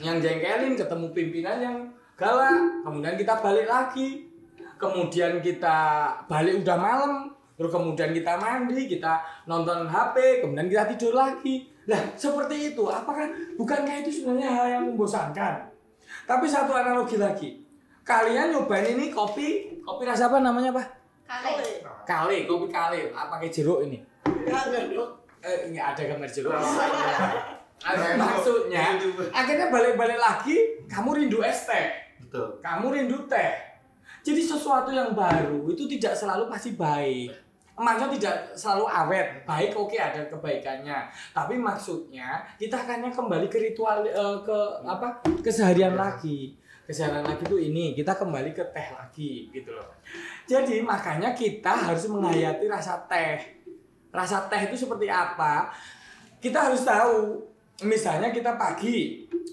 yang jengkelin, ketemu pimpinan yang galak, kemudian kita balik lagi. Kemudian kita balik udah malam, terus kemudian kita mandi, kita nonton HP, kemudian kita tidur lagi. Nah, seperti itu. Apakah bukankah itu sebenarnya hal yang membosankan? Tapi satu analogi lagi. Kalian nyobain ini kopi rasa apa namanya, Pak? Kale, kopi kale. Pakai jeruk ini. Enggak dong. Nggak ada gambar jeruk. Maksudnya, akhirnya balik-balik lagi, kamu rindu es teh. Betul. Kamu rindu teh. Jadi sesuatu yang baru itu tidak selalu pasti baik. Maksudnya tidak selalu awet. Baik, oke, ada kebaikannya. Tapi maksudnya kita akannya kembali ke ritual keseharian lagi. Keseharian lagi itu ini, kita kembali ke teh lagi gitu loh. Jadi makanya kita harus menghayati rasa teh. Rasa teh itu seperti apa? Kita harus tahu. Misalnya kita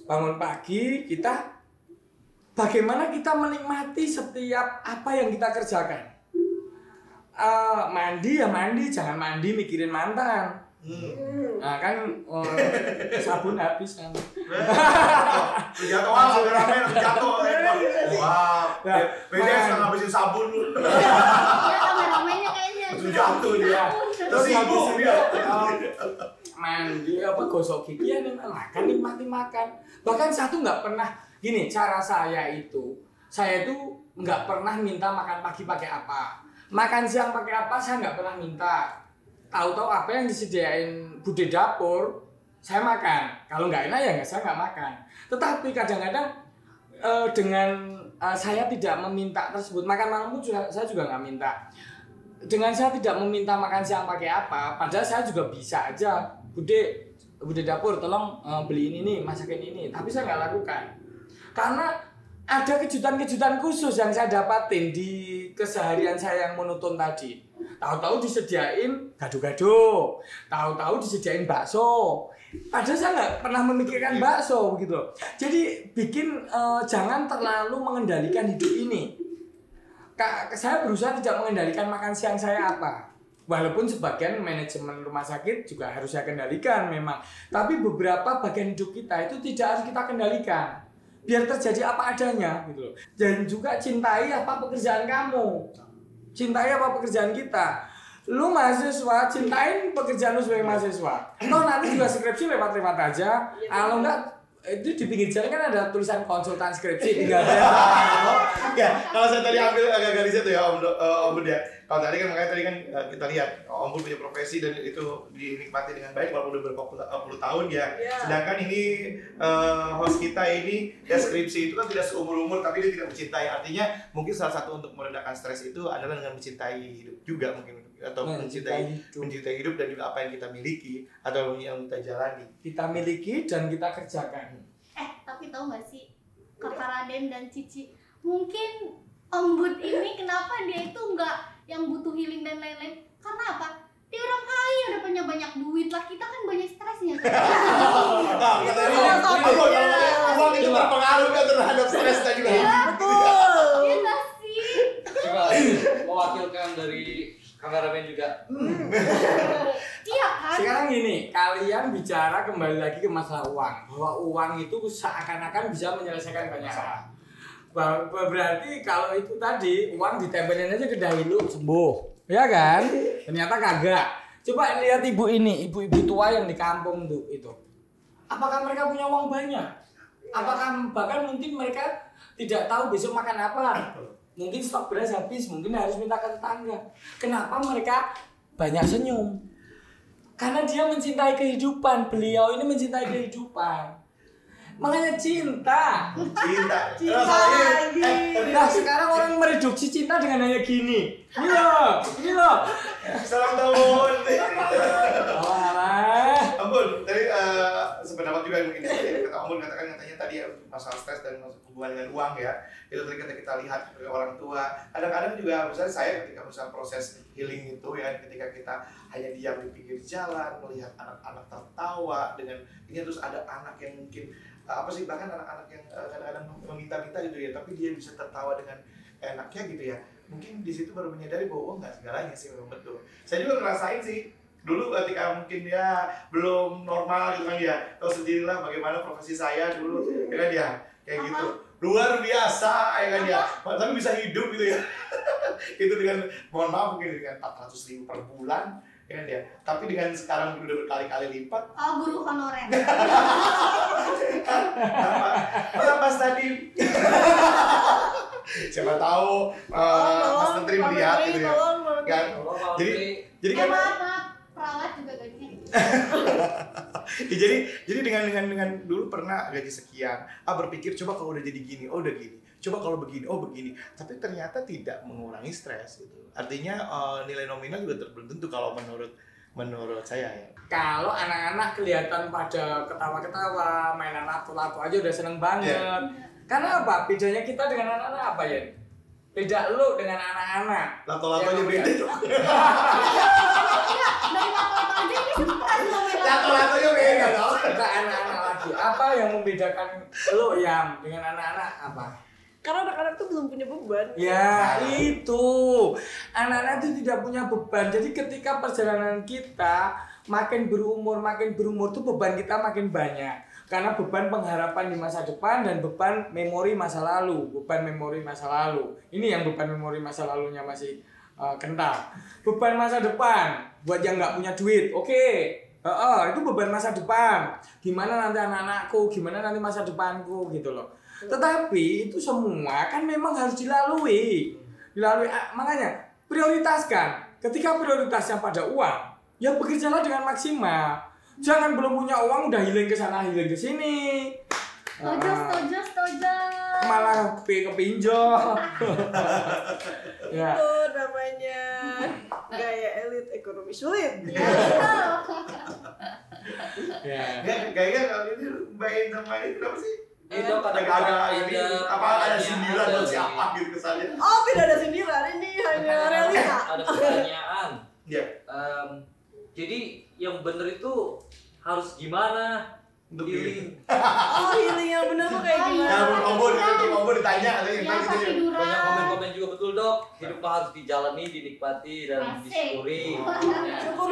bangun pagi, kita bagaimana kita menikmati setiap apa yang kita kerjakan. Mandi ya mandi, jangan mandi mikirin mantan. Nah kan sabun habis kan. Jatuh rame jatuh. Wah, beda sama habisin sabun lu. Ya rame-ramenya kayaknya. Jatuh dia. Terus habis Tersinggung itu dia. mandi gosok gigi ya makan, nikmati makan. Bahkan satu nggak pernah gini, cara saya itu nggak pernah minta makan pagi pakai apa, makan siang pakai apa, saya nggak pernah minta. Tahu-tahu apa yang disediain bude dapur saya makan. Kalau nggak enak ya saya nggak makan. Tetapi kadang-kadang dengan saya tidak meminta tersebut, makan malam pun saya juga nggak minta. Dengan saya tidak meminta makan siang pakai apa, padahal saya juga bisa aja, bude dapur tolong beliin ini, masakin ini, tapi saya nggak lakukan. Karena ada kejutan-kejutan khusus yang saya dapatin di keseharian saya yang monoton tadi. Tahu-tahu disediain gado-gado, tahu-tahu disediain bakso. Padahal saya nggak pernah memikirkan bakso gitu loh. Jadi jangan terlalu mengendalikan hidup ini. Saya berusaha tidak mengendalikan makan siang saya apa. Walaupun sebagian manajemen rumah sakit juga harus saya kendalikan memang. Tapi beberapa bagian hidup kita itu tidak harus kita kendalikan. Biar terjadi apa adanya gitu loh. Dan juga cintai apa pekerjaan kamu. Cintai apa pekerjaan kita. Lu mahasiswa, cintain pekerjaan lu sebagai mahasiswa. Toh nanti juga skripsi lewat-lewat aja. Kalau enggak itu di pinggir jalan kan ada tulisan konsultan skripsi tinggal Ya, kalau saya tadi ambil agak-agak riset tuh ya Om Bud ya. Kalau tadi kan makanya tadi kan kita lihat Om Bud punya profesi dan itu dinikmati dengan baik walaupun udah berpuluh tahun ya. Sedangkan ini host kita ini ya skripsi itu kan tidak seumur-umur tapi dia tidak mencintai. Artinya mungkin salah satu untuk meredakan stres itu adalah dengan mencintai hidup juga mungkin atau mencintai hidup dan juga apa yang kita miliki atau yang kita jalani. Kita miliki dan kita kerjakan. Tapi tahu nggak sih Kakak Raden dan Cici, mungkin Om Bud ini kenapa dia itu nggak yang butuh healing dan lain-lain? Karena apa? Dia orang kaya, udah punya banyak duit lah. Kita kan banyak stresnya kan. Uang itu berpengaruh kan terhadap stres tadi juga. Betul. Iya nggak sih? Coba mewakilkan dari kameramen juga. Iya kan? Sekarang gini, kalian bicara kembali lagi ke masalah uang. Bahwa uang itu seakan-akan bisa menyelesaikan banyak hal. Berarti kalau itu tadi uang ditempelin aja ke dahi lu sembuh, ya kan? Ternyata kagak. Coba lihat ibu ini, ibu-ibu tua yang di kampung tuh itu. Apakah mereka punya uang banyak? Apakah bahkan mungkin mereka tidak tahu besok makan apa? Mungkin stok beras habis, mungkin harus minta ke tetangga. Kenapa mereka banyak senyum? Karena dia mencintai kehidupan. Beliau ini mencintai kehidupan. Makanya cinta. Nah sekarang orang mereduksi cinta dengan hanya gini. Ini loh. Salam tahun. Ampun, tadi sependapat juga mungkin kata Ampun katanya tadi ya masalah stres dan hubungan dengan uang ya. Itu tadi kita lihat dari orang tua. Kadang-kadang juga misalnya saya ketika misalnya proses healing itu ya ketika kita hanya diam di pinggir jalan melihat anak-anak tertawa dengan ini terus ada anak yang mungkin apa sih bahkan anak-anak yang kadang-kadang meminta-minta gitu ya tapi dia bisa tertawa dengan enaknya gitu ya mungkin di situ baru menyadari bahwa nggak segalanya sih memang betul. Saya juga ngerasain sih dulu ketika mungkin ya belum normal gitu kan ya tahu sendirilah bagaimana profesi saya dulu ya kan ya kayak gitu luar biasa ya kan ya tapi bisa hidup gitu ya itu dengan mohon maaf mungkin dengan 400.000 per bulan ya kan ya tapi dengan sekarang udah berkali-kali lipat guru honorer pas tadi siapa tahu Mas Menteri melihat gitu ya kan jadi kan maaf perawat juga gajinya ya, jadi dengan dulu pernah gaji sekian berpikir coba kalau udah jadi gini udah gini coba kalau begini begini tapi ternyata tidak mengurangi stres gitu artinya nilai nominal juga belum tentu kalau menurut saya ya kalau anak-anak kelihatan pada ketawa-ketawa mainan lato-lato aja udah seneng banget karena apa bedanya kita dengan anak-anak apa ya beda lu dengan anak-anak lato-latonya beda dong lato-latonya beda dong kita anak-anak lagi apa yang membedakan lu yang dengan anak-anak apa karena anak-anak tuh belum punya beban. Ya itu anak-anak itu tidak punya beban. Jadi ketika perjalanan kita makin berumur tuh beban kita makin banyak. Karena beban pengharapan di masa depan dan beban memori masa lalu. Ini yang beban memori masa lalunya masih kental. Beban masa depan buat yang nggak punya duit. Oke. Itu beban masa depan. Gimana nanti anak-anakku, gimana nanti masa depanku gitu loh. Tetapi itu semua kan memang harus dilalui. Makanya prioritaskan. Ketika prioritasnya pada uang, ya bekerjalah dengan maksimal. Jangan belum punya uang udah healing ke sana, healing ke sini. Setuju. Malah kepinjol. Ya. Itu namanya gaya elit ekonomi sulit. Ya. Kayaknya kalau ini Mbak Indah sama ini kenapa sih? Itu ada sindiran atau siapa gitu kesannya? Oh, tidak ada sindiran, ini hanya realita. Ada pertanyaan. Iya. Jadi yang bener itu harus gimana? Untuk healing. Healing yang benar tuh kayak gimana? Om ditanya atau yang Banyak komen-komen juga betul dok. Hidup harus dijalani, dinikmati dan disyukuri. Syukur.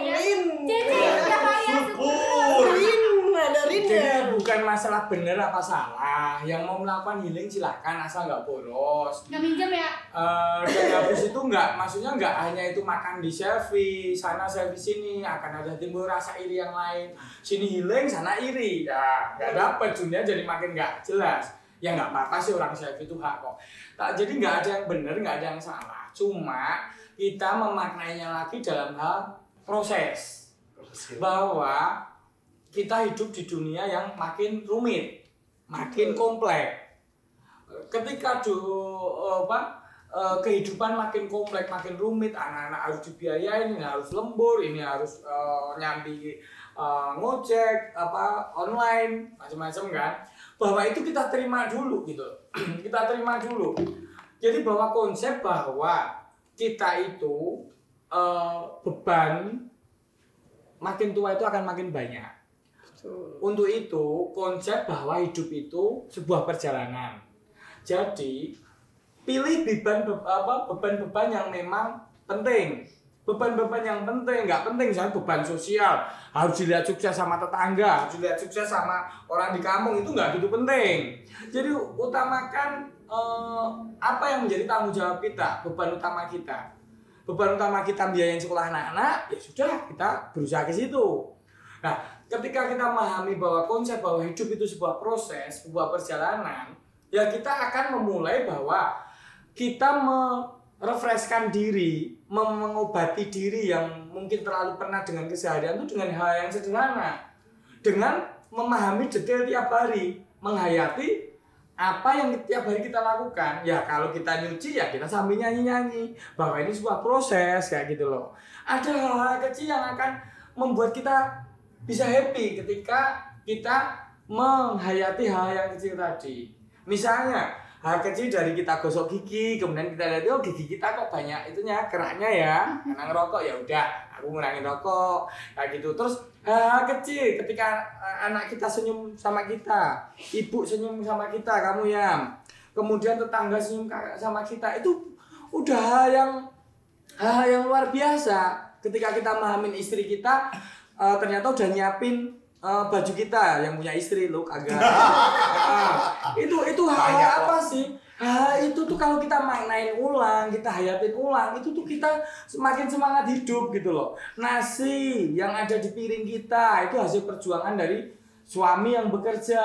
Jadi udah kaya syukur. gimana Jadi Rinda? bukan masalah benar apa salah. Yang mau melakukan healing silahkan asal nggak boros. Nggak minjem ya? Dan habis itu maksudnya nggak hanya itu makan di selfie, sana selfie sini akan ada timbul rasa iri yang lain. Sini healing, sana iri, ya nggak dapet dunia jadi makin nggak jelas. Ya nggak apa-apa sih orang selfie itu hak kok. Jadi nggak ada yang benar, nggak ada yang salah. Cuma kita memaknainya lagi dalam hal proses bahwa kita hidup di dunia yang makin rumit, makin kompleks. Ketika kehidupan makin kompleks, makin rumit, anak-anak harus dibiayain, ini harus lembur, ini harus nyambi ngojek, online, macam-macam kan. Bahwa itu kita terima dulu gitu. Kita terima dulu. Jadi bahwa konsep bahwa kita itu beban makin tua itu akan makin banyak. Untuk itu konsep bahwa hidup itu sebuah perjalanan. Jadi pilih beban-beban yang memang penting. Beban-beban yang penting, nggak penting misalnya beban sosial, harus dilihat sukses sama tetangga, harus dilihat sukses sama orang di kampung, itu nggak gitu penting. Jadi utamakan apa yang menjadi tanggung jawab kita, beban utama kita. Beban utama kita biayain sekolah anak-anak, ya sudah kita berusaha ke situ. Nah, ketika kita memahami bahwa konsep bahwa hidup itu sebuah proses, sebuah perjalanan, ya kita akan memulai bahwa kita merefreshkan diri, mengobati diri yang mungkin terlalu penat dengan keseharian itu dengan hal yang sederhana. Dengan memahami detail tiap hari, menghayati apa yang tiap hari kita lakukan. Ya kalau kita nyuci ya kita sambil nyanyi-nyanyi bahwa ini sebuah proses kayak gitu loh. Ada hal-hal kecil yang akan membuat kita bisa happy ketika kita menghayati hal yang kecil tadi. Misalnya hal kecil dari kita gosok gigi, kemudian kita lihat oh gigi kita kok banyak itunya keraknya ya, karena ngerokok ya udah aku ngurangin rokok kayak gitu. Terus hal kecil ketika anak kita senyum sama kita, ibu senyum sama kita, kamu ya, kemudian tetangga senyum sama kita, itu udah hal yang luar biasa. Ketika kita memahamin istri kita, ternyata udah nyiapin baju kita yang punya istri lo kagak. Itu hal apa sih? Itu tuh kalau kita maknain ulang, kita hayatin ulang, itu tuh kita semakin semangat hidup gitu loh. Nasi yang ada di piring kita itu hasil perjuangan dari suami yang bekerja,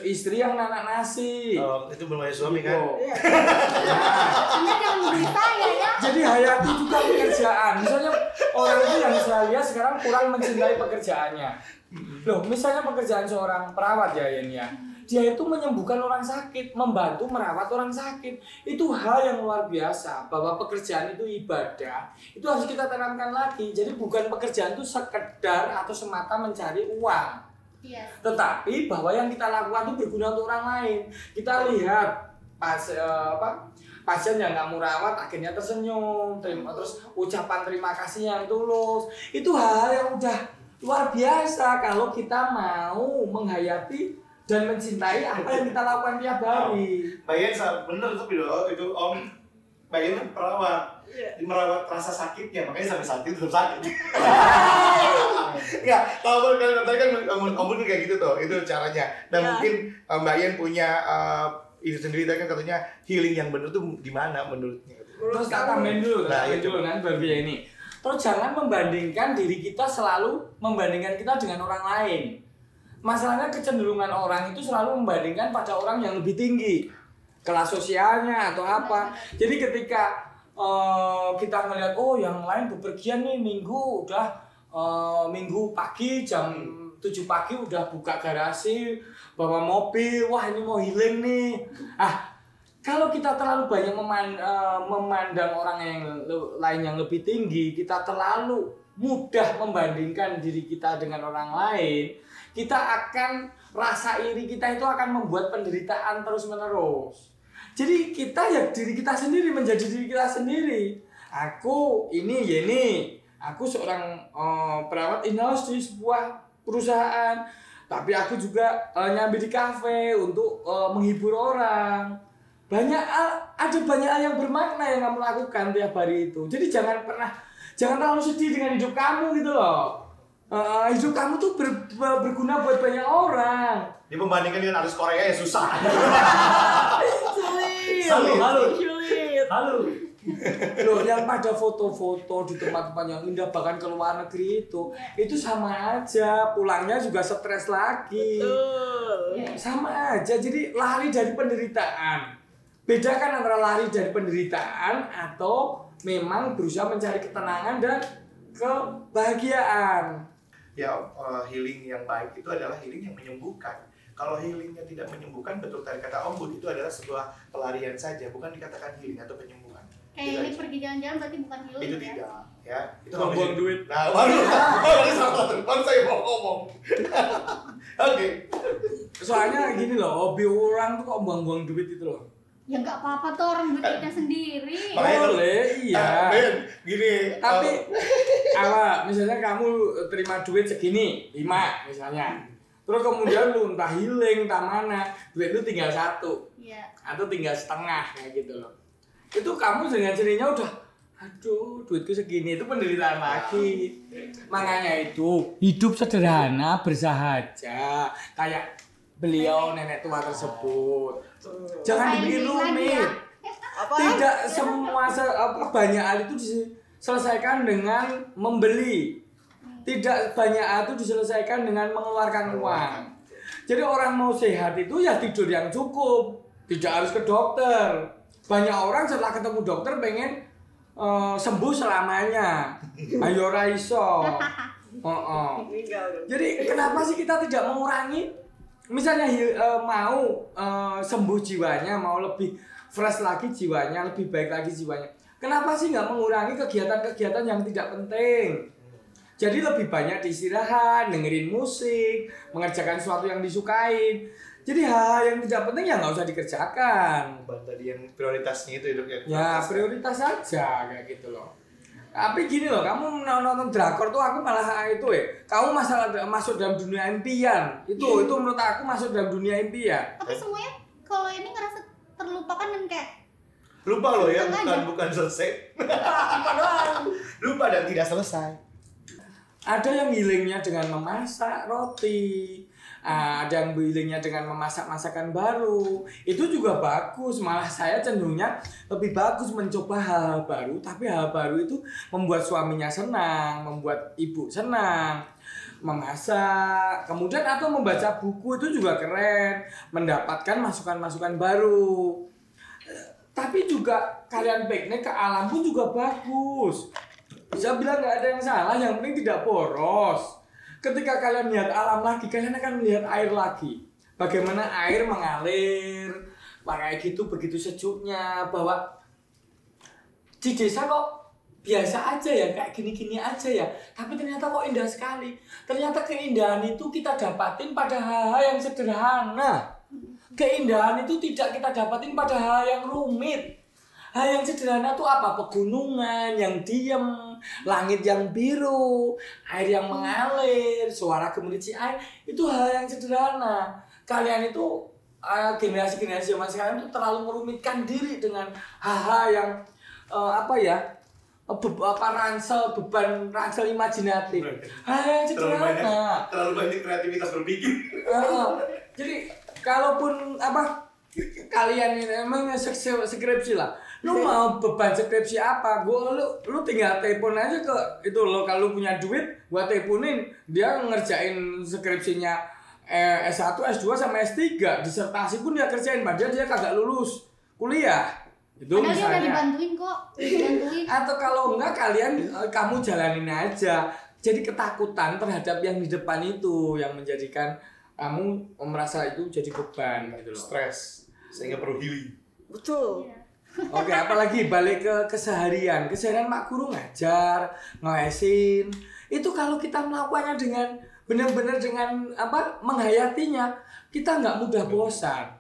istri yang nanak nasi. Itu belum ada suami kan? Anda jangan memberi saya ya. Jadi hayati juga pekerjaan. Misalnya orang itu yang saya lihat sekarang kurang mencintai pekerjaannya. Loh, misalnya pekerjaan seorang perawat ya Yen ya. Dia itu menyembuhkan orang sakit, membantu merawat orang sakit. Itu hal yang luar biasa. Bahwa pekerjaan itu ibadah. Itu harus kita tanamkan lagi. Jadi bukan pekerjaan itu sekedar atau semata mencari uang. Iya. Tetapi bahwa yang kita lakukan itu berguna untuk orang lain. Kita lihat pasien yang kamu rawat akhirnya tersenyum, terus ucapan terima kasih yang tulus. Itu hal yang udah luar biasa kalau kita mau menghayati dan mencintai apa yang kita lakukan tiap hari. Bayan bener tuh itu Om. Bayan kan perawat. Merawat rasa sakitnya, makanya sampai saat itu tetap sakit. Enggak, kalau kalian tadi kan Om Bun kayak gitu tuh, itu caranya. Dan mungkin Mbak Yen punya itu sendiri tadi kan katanya healing yang bener tuh gimana menurutnya? Terus kata men dulu, nanti baru ya ini. Terus jangan membandingkan diri kita selalu membandingkan kita dengan orang lain. Masalahnya kecenderungan orang itu selalu membandingkan pada orang yang lebih tinggi, kelas sosialnya atau apa. Jadi ketika kita ngelihat oh yang lain bepergian nih minggu pagi jam 7 pagi udah buka garasi, bawa mobil, wah ini mau healing nih. Kalau kita terlalu banyak memandang orang yang lain yang lebih tinggi, kita terlalu mudah membandingkan diri kita dengan orang lain, kita akan rasa iri kita itu akan membuat penderitaan terus-menerus. Jadi kita ya diri kita sendiri menjadi diri kita sendiri. Aku ini Yeni, aku seorang perawat in-house di sebuah perusahaan, tapi aku juga nyambi di kafe untuk menghibur orang. Ada banyak hal yang bermakna yang kamu lakukan tiap hari itu. Jadi jangan terlalu sedih dengan hidup kamu gitu loh. hidup kamu tuh berguna buat banyak orang. Dibandingkan dengan artis Korea ya susah. Sulit. Halo. Sulit. Halo. Loh, yang pada foto-foto di tempat-tempat yang indah bahkan ke luar negeri itu sama aja, pulangnya juga stres lagi. Betul. Sama aja, jadi lari dari penderitaan. Bedakan antara lari dari penderitaan atau memang berusaha mencari ketenangan dan kebahagiaan. Ya healing yang baik itu adalah healing yang menyembuhkan. Kalau healingnya tidak menyembuhkan, betul tadi kata Om Bud, itu adalah sebuah pelarian saja, bukan dikatakan healing atau penyembuhan. Kayak ini pergi jalan-jalan berarti bukan healing Itu ya? tidak, ya. Itu Buang duit. Nah, baru saya mau ngomong. Oke. Soalnya gini loh, hobi orang tuh kok buang-buang duit itu loh. Ya nggak apa-apa tuh orang duitnya sendiri. Makanya kalau- Boleh, iya. Ben, gini. Tapi misalnya kamu terima duit segini, 5 misalnya. Terus kemudian lu entah healing, entah mana, duit lu tinggal 1 Iya. atau tinggal setengah kayak gitu loh. Itu kamu dengan sendirinya udah, aduh duitku segini, itu penderitaan lagi. Makanya itu hidup sederhana, bersahaja, kayak beliau nenek tua tersebut. Jangan dibikin rumit. Apa? Tidak semua banyak hal itu diselesaikan dengan membeli. Tidak banyak hal itu diselesaikan dengan mengeluarkan uang. Jadi orang mau sehat itu ya tidur yang cukup, tidak harus ke dokter. Banyak orang setelah ketemu dokter pengen sembuh selamanya. Ayo raiso. Meninggal. Jadi kenapa sih kita tidak mengurangi? Misalnya mau sembuh jiwanya, mau lebih fresh lagi jiwanya, lebih baik lagi jiwanya. Kenapa sih nggak mengurangi kegiatan-kegiatan yang tidak penting? Jadi lebih banyak diistirahat, dengerin musik, mengerjakan sesuatu yang disukain. Jadi hal yang tidak penting ya nggak usah dikerjakan. Tadi yang prioritasnya itu hidupnya. Ya prioritas saja kayak gitu loh. Tapi gini loh, kamu nonton drakor tuh aku malah itu kamu masuk dalam dunia impian. Itu menurut aku masuk dalam dunia impian. Tapi semuanya kalau ini ngerasa terlupakan dan kayak Lupa loh ya, Sengaja. bukan selesai. Apa doang? Lupa dan tidak selesai. Ada yang healingnya dengan memasak roti, ada yang healingnya dengan memasak masakan baru. Itu juga bagus. Malah saya cenderungnya lebih bagus mencoba hal-hal baru. Tapi hal baru itu membuat suaminya senang, membuat ibu senang. Memasak, kemudian atau membaca buku itu juga keren. Mendapatkan masukan-masukan baru. Tapi juga kalian piknik ke alam pun juga bagus. Bisa bilang nggak ada yang salah, yang penting tidak boros. Ketika kalian lihat alam lagi, kalian akan melihat air lagi. Bagaimana air mengalir, kayak gitu begitu sejuknya. Bahwa di desa kok biasa aja ya, kayak gini-gini aja ya. Tapi ternyata kok indah sekali. Ternyata keindahan itu kita dapatin pada hal-hal yang sederhana. Keindahan itu tidak kita dapatin pada hal yang rumit. Hal yang sederhana itu apa? Pegunungan yang diem, langit yang biru, air yang mengalir, suara gemericik air. Itu hal yang sederhana. Kalian itu generasi-generasi zaman sekarang itu terlalu merumitkan diri dengan hal-hal yang beban ransel imajinatif. Hal yang sederhana. Terlalu banyak kreativitas berpikir. Jadi kalaupun kalian ini emang skripsi lah. Lu mau beban skripsi apa? Lu tinggal telepon aja ke itu lo, kalau punya duit gua teleponin, dia ngerjain skripsinya S1, S2 sama S3, disertasi pun dia kerjain, padahal dia kagak lulus kuliah. Itu padahal dia udah misalnya. dibantuin kok, dibantuin. Atau kalau enggak kamu jalanin aja. Jadi ketakutan terhadap yang di depan itu yang menjadikan kamu merasa itu jadi beban gitu loh. Stres, sehingga perlu healing. Betul. Iya. Oke, apalagi balik ke keseharian. Keseharian Mak Guru ngajar, ngelesin. Itu kalau kita melakukannya dengan benar-benar dengan menghayatinya, kita nggak mudah bosan.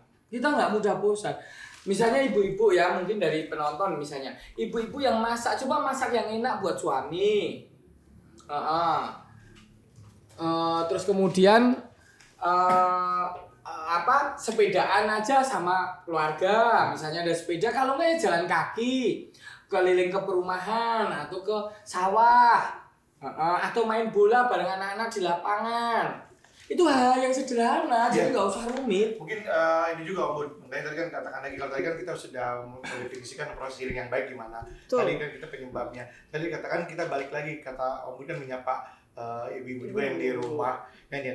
Misalnya ibu-ibu ya, mungkin dari penonton misalnya, ibu-ibu yang masak, coba masak yang enak buat suami. Terus kemudian sepedaan aja sama keluarga, misalnya ada sepeda, kalau nggak ya jalan kaki keliling ke perumahan atau ke sawah, Atau main bola bareng anak-anak di lapangan. Itu hal yang sederhana, jadi nggak usah rumit. Mungkin ini juga Om Bud, makanya tadi kan katakan lagi, kalau tadi kan kita sudah mendefinisikan proses healing yang baik gimana. Tadi kan kita penyebabnya. Tadi katakan kita balik lagi, kata Om Bud kan menyapa ibu-ibu juga yang di rumah. Kan ya,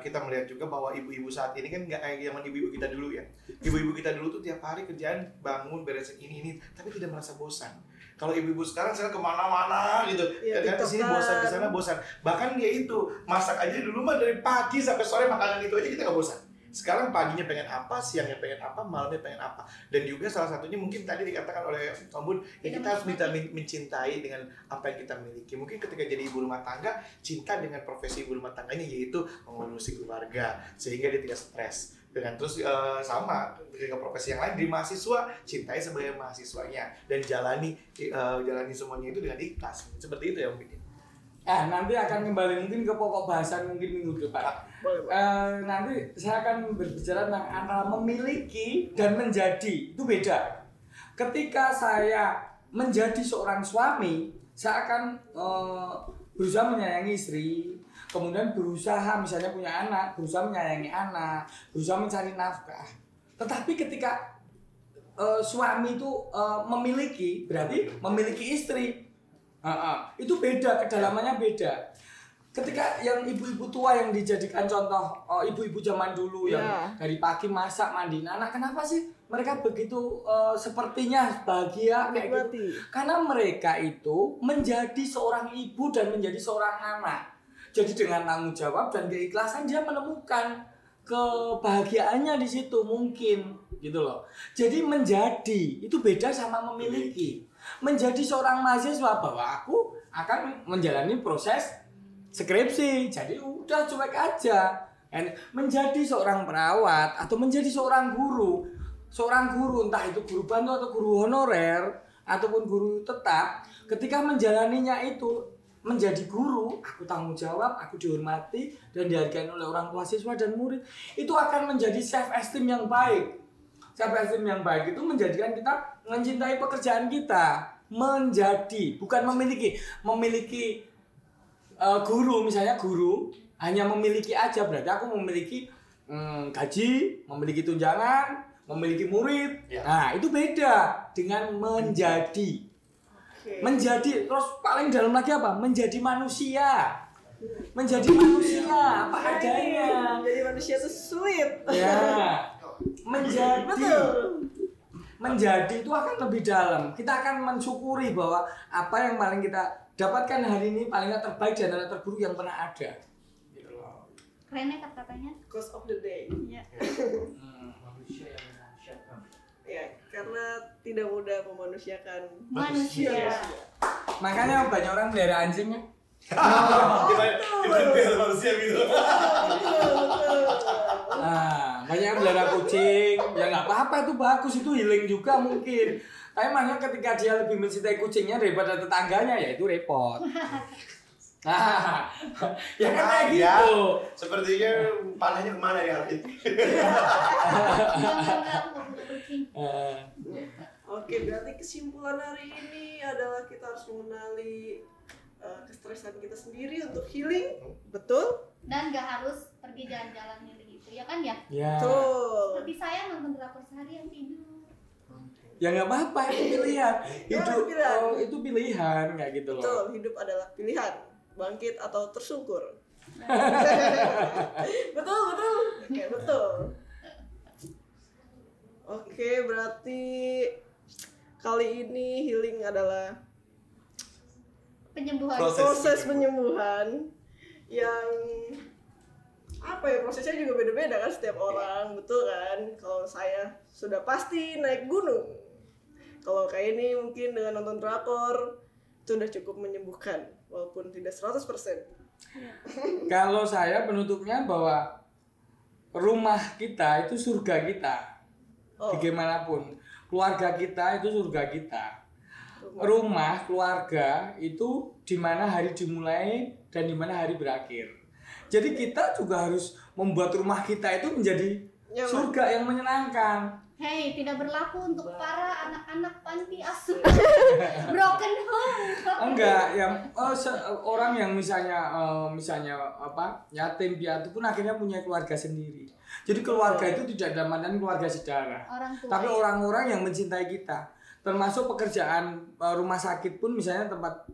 kita melihat juga bahwa ibu-ibu saat ini kan nggak kayak zaman ibu-ibu kita dulu ya. Ibu-ibu kita dulu tuh tiap hari kerjaan bangun, beresin ini, tapi tidak merasa bosan. Kalau ibu-ibu sekarang kemana-mana gitu, kadang di sini bosan, ke sana bosan. Bahkan ya itu masak aja dulu mah dari pagi sampai sore makanan itu aja kita nggak bosan. Sekarang paginya pengen apa, siangnya pengen apa, malamnya pengen apa. Dan juga salah satunya mungkin tadi dikatakan oleh Om Bud, ya kita harus minta mencintai dengan apa yang kita miliki. Mungkin ketika jadi ibu rumah tangga, cinta dengan profesi ibu rumah tangganya yaitu mengurusi keluarga sehingga dia tidak stres. Dengan terus sama ketika profesi yang lain di mahasiswa, cintai sebagai mahasiswanya dan jalani semuanya itu dengan ikhlas. Seperti itu ya mungkin. Nanti akan kembali mungkin ke pokok bahasan mungkin minggu depan. Nanti saya akan berbicara tentang antara memiliki dan menjadi, itu beda. Ketika saya menjadi seorang suami, saya akan berusaha menyayangi istri, kemudian berusaha misalnya punya anak, berusaha menyayangi anak, berusaha mencari nafkah. Tetapi ketika suami itu memiliki, berarti memiliki istri. Itu beda, kedalamannya beda. Ketika yang ibu-ibu tua yang dijadikan contoh ibu-ibu zaman dulu yang dari pagi masak mandiin anak, kenapa sih mereka begitu sepertinya bahagia kayak gitu? Karena mereka itu menjadi seorang ibu dan menjadi seorang anak. Jadi dengan tanggung jawab dan keikhlasan dia menemukan kebahagiaannya di situ mungkin gitu loh. Jadi menjadi itu beda sama memiliki. Menjadi seorang mahasiswa bahwa aku akan menjalani proses skripsi, jadi udah cuek aja. Menjadi seorang perawat atau menjadi seorang guru entah itu guru bantu atau guru honorer ataupun guru tetap, ketika menjalaninya itu menjadi guru, aku tanggung jawab, aku dihormati dan dihargai oleh orang tua siswa dan murid, itu akan menjadi self esteem yang baik. Self esteem yang baik itu menjadikan kita mencintai pekerjaan kita, menjadi, bukan memiliki guru, misalnya guru hanya memiliki aja, berarti aku memiliki gaji, memiliki tunjangan, memiliki murid. Nah, itu beda dengan menjadi. Menjadi, terus paling dalam lagi apa? Menjadi manusia. Menjadi manusia apa adanya. Menjadi manusia itu sulit. Ya. Menjadi itu akan lebih dalam. Kita akan mensyukuri bahwa apa yang paling kita dapatkan hari ini palingnya terbaik dan terburuk yang pernah ada. Gitu loh. Keren ya kata-katanya. Cost of the day. Iya. Manusia yang memanusiakan. Ya, karena tidak mudah memanusiakan Manusia. Makanya banyak orang melihara anjing ya. Dibanding manusia gitu. Nah, banyak yang melihara kucing, ya nggak apa-apa, itu bagus, itu healing juga mungkin. Tapi makanya ketika dia lebih mencintai kucingnya daripada tetangganya, ya itu repot. Nah, ya kan kayak gitu. Sepertinya panahnya kemana ya hari ini? Oke, berarti kesimpulan hari ini adalah kita harus mengenali kestresan kita sendiri untuk healing, betul? Dan gak harus pergi jalan-jalan gitu, ya kan ya? Ya. Betul. Tapi saya nonton drakor seharian tidur. Ya nggak apa-apa, itu pilihan. Itu pilihan kayak gitu loh. Betul, hidup adalah pilihan, bangkit atau tersungkur. Betul. Oke, betul. Oke, berarti kali ini healing adalah Penyembuhan. proses penyembuhan yang apa ya, prosesnya juga beda-beda kan setiap orang, betul kan? Kalau saya sudah pasti naik gunung. Kalau kayak ini mungkin dengan nonton drakor itu udah cukup menyembuhkan walaupun tidak 100%. Kalau saya penutupnya bahwa rumah kita itu surga kita. Bagaimanapun, keluarga kita itu surga kita. Rumah, keluarga itu di mana hari dimulai dan di mana hari berakhir. Jadi kita juga harus membuat rumah kita itu menjadi surga yang menyenangkan. Hei, tidak berlaku untuk para anak-anak panti asuhan. Broken home. enggak yang orang yang misalnya apa yatim piatu pun akhirnya punya keluarga sendiri. Jadi keluarga itu tidak dalam artian keluarga sedarah, Orang tua, tapi ya. orang-orang yang mencintai kita. Termasuk pekerjaan rumah sakit pun misalnya tempat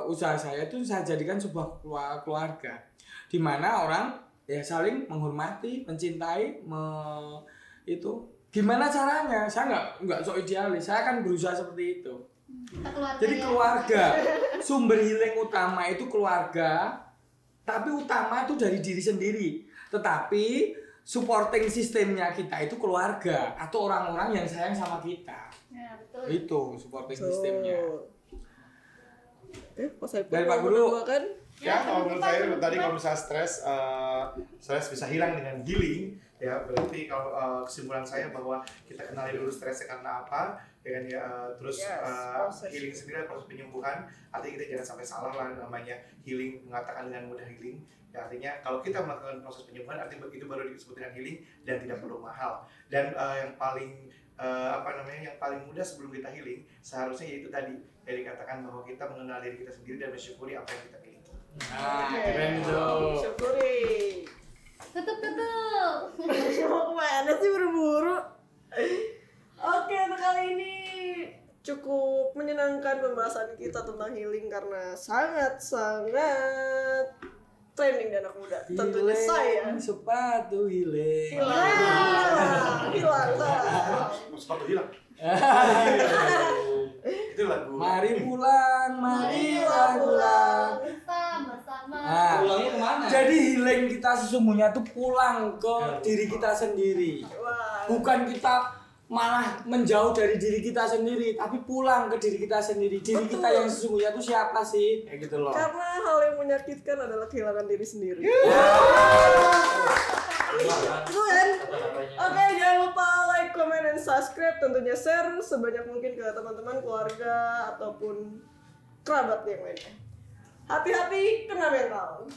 usaha saya itu saya jadikan sebuah keluarga, di mana orang ya saling menghormati, mencintai, itu. Gimana caranya? Saya nggak sok idealis. Saya akan berusaha seperti itu. Kita keluarga. Jadi ya. keluarga, sumber healing utama itu keluarga, tapi utama itu dari diri sendiri. Tetapi supporting sistemnya kita itu keluarga atau orang-orang yang sayang sama kita. Ya, betul. Itu supporting sistemnya. Dari Pak Guru. kan? Ya, kalau menurut saya tadi kalau misalnya stres bisa hilang dengan healing, ya berarti kalau kesimpulan saya bahwa kita kenali dulu stresnya karena apa, ya kan ya, terus healing sendiri proses penyembuhan. Artinya kita jangan sampai salah lah namanya healing, mengatakan dengan mudah healing. Ya, artinya kalau kita melakukan proses penyembuhan, artinya itu baru disebut dengan healing dan tidak perlu mahal. Dan yang paling yang paling mudah sebelum kita healing seharusnya yaitu tadi yang dikatakan bahwa kita mengenal diri kita sendiri dan mensyukuri apa yang kita miliki. Nah, keren itu. Syukuri. Tutup. Mau kemana sih buru-buru? Oke, untuk kali ini cukup menyenangkan pembahasan kita tentang healing karena sangat-sangat trending di anak muda. Tentunya saya. Sepatu healing. Hilang. Sepatu hilang. Itu lagu. Mari pulang, marilah pulang. Sama-sama. Nah, Pulangnya kemana? jadi healing kita sesungguhnya tuh pulang ke diri kita sendiri. Wah. Bukan kita malah menjauh dari diri kita sendiri, tapi pulang ke diri kita sendiri. Diri kita yang sesungguhnya tuh siapa sih? Kayak gitu loh. Karena hal yang menyakitkan adalah kehilangan diri sendiri. Itu kan? Oke, jangan lupa like, comment, dan subscribe. Tentunya share sebanyak mungkin ke teman-teman, keluarga, ataupun kerabat yang lainnya. Hati-hati kena mental.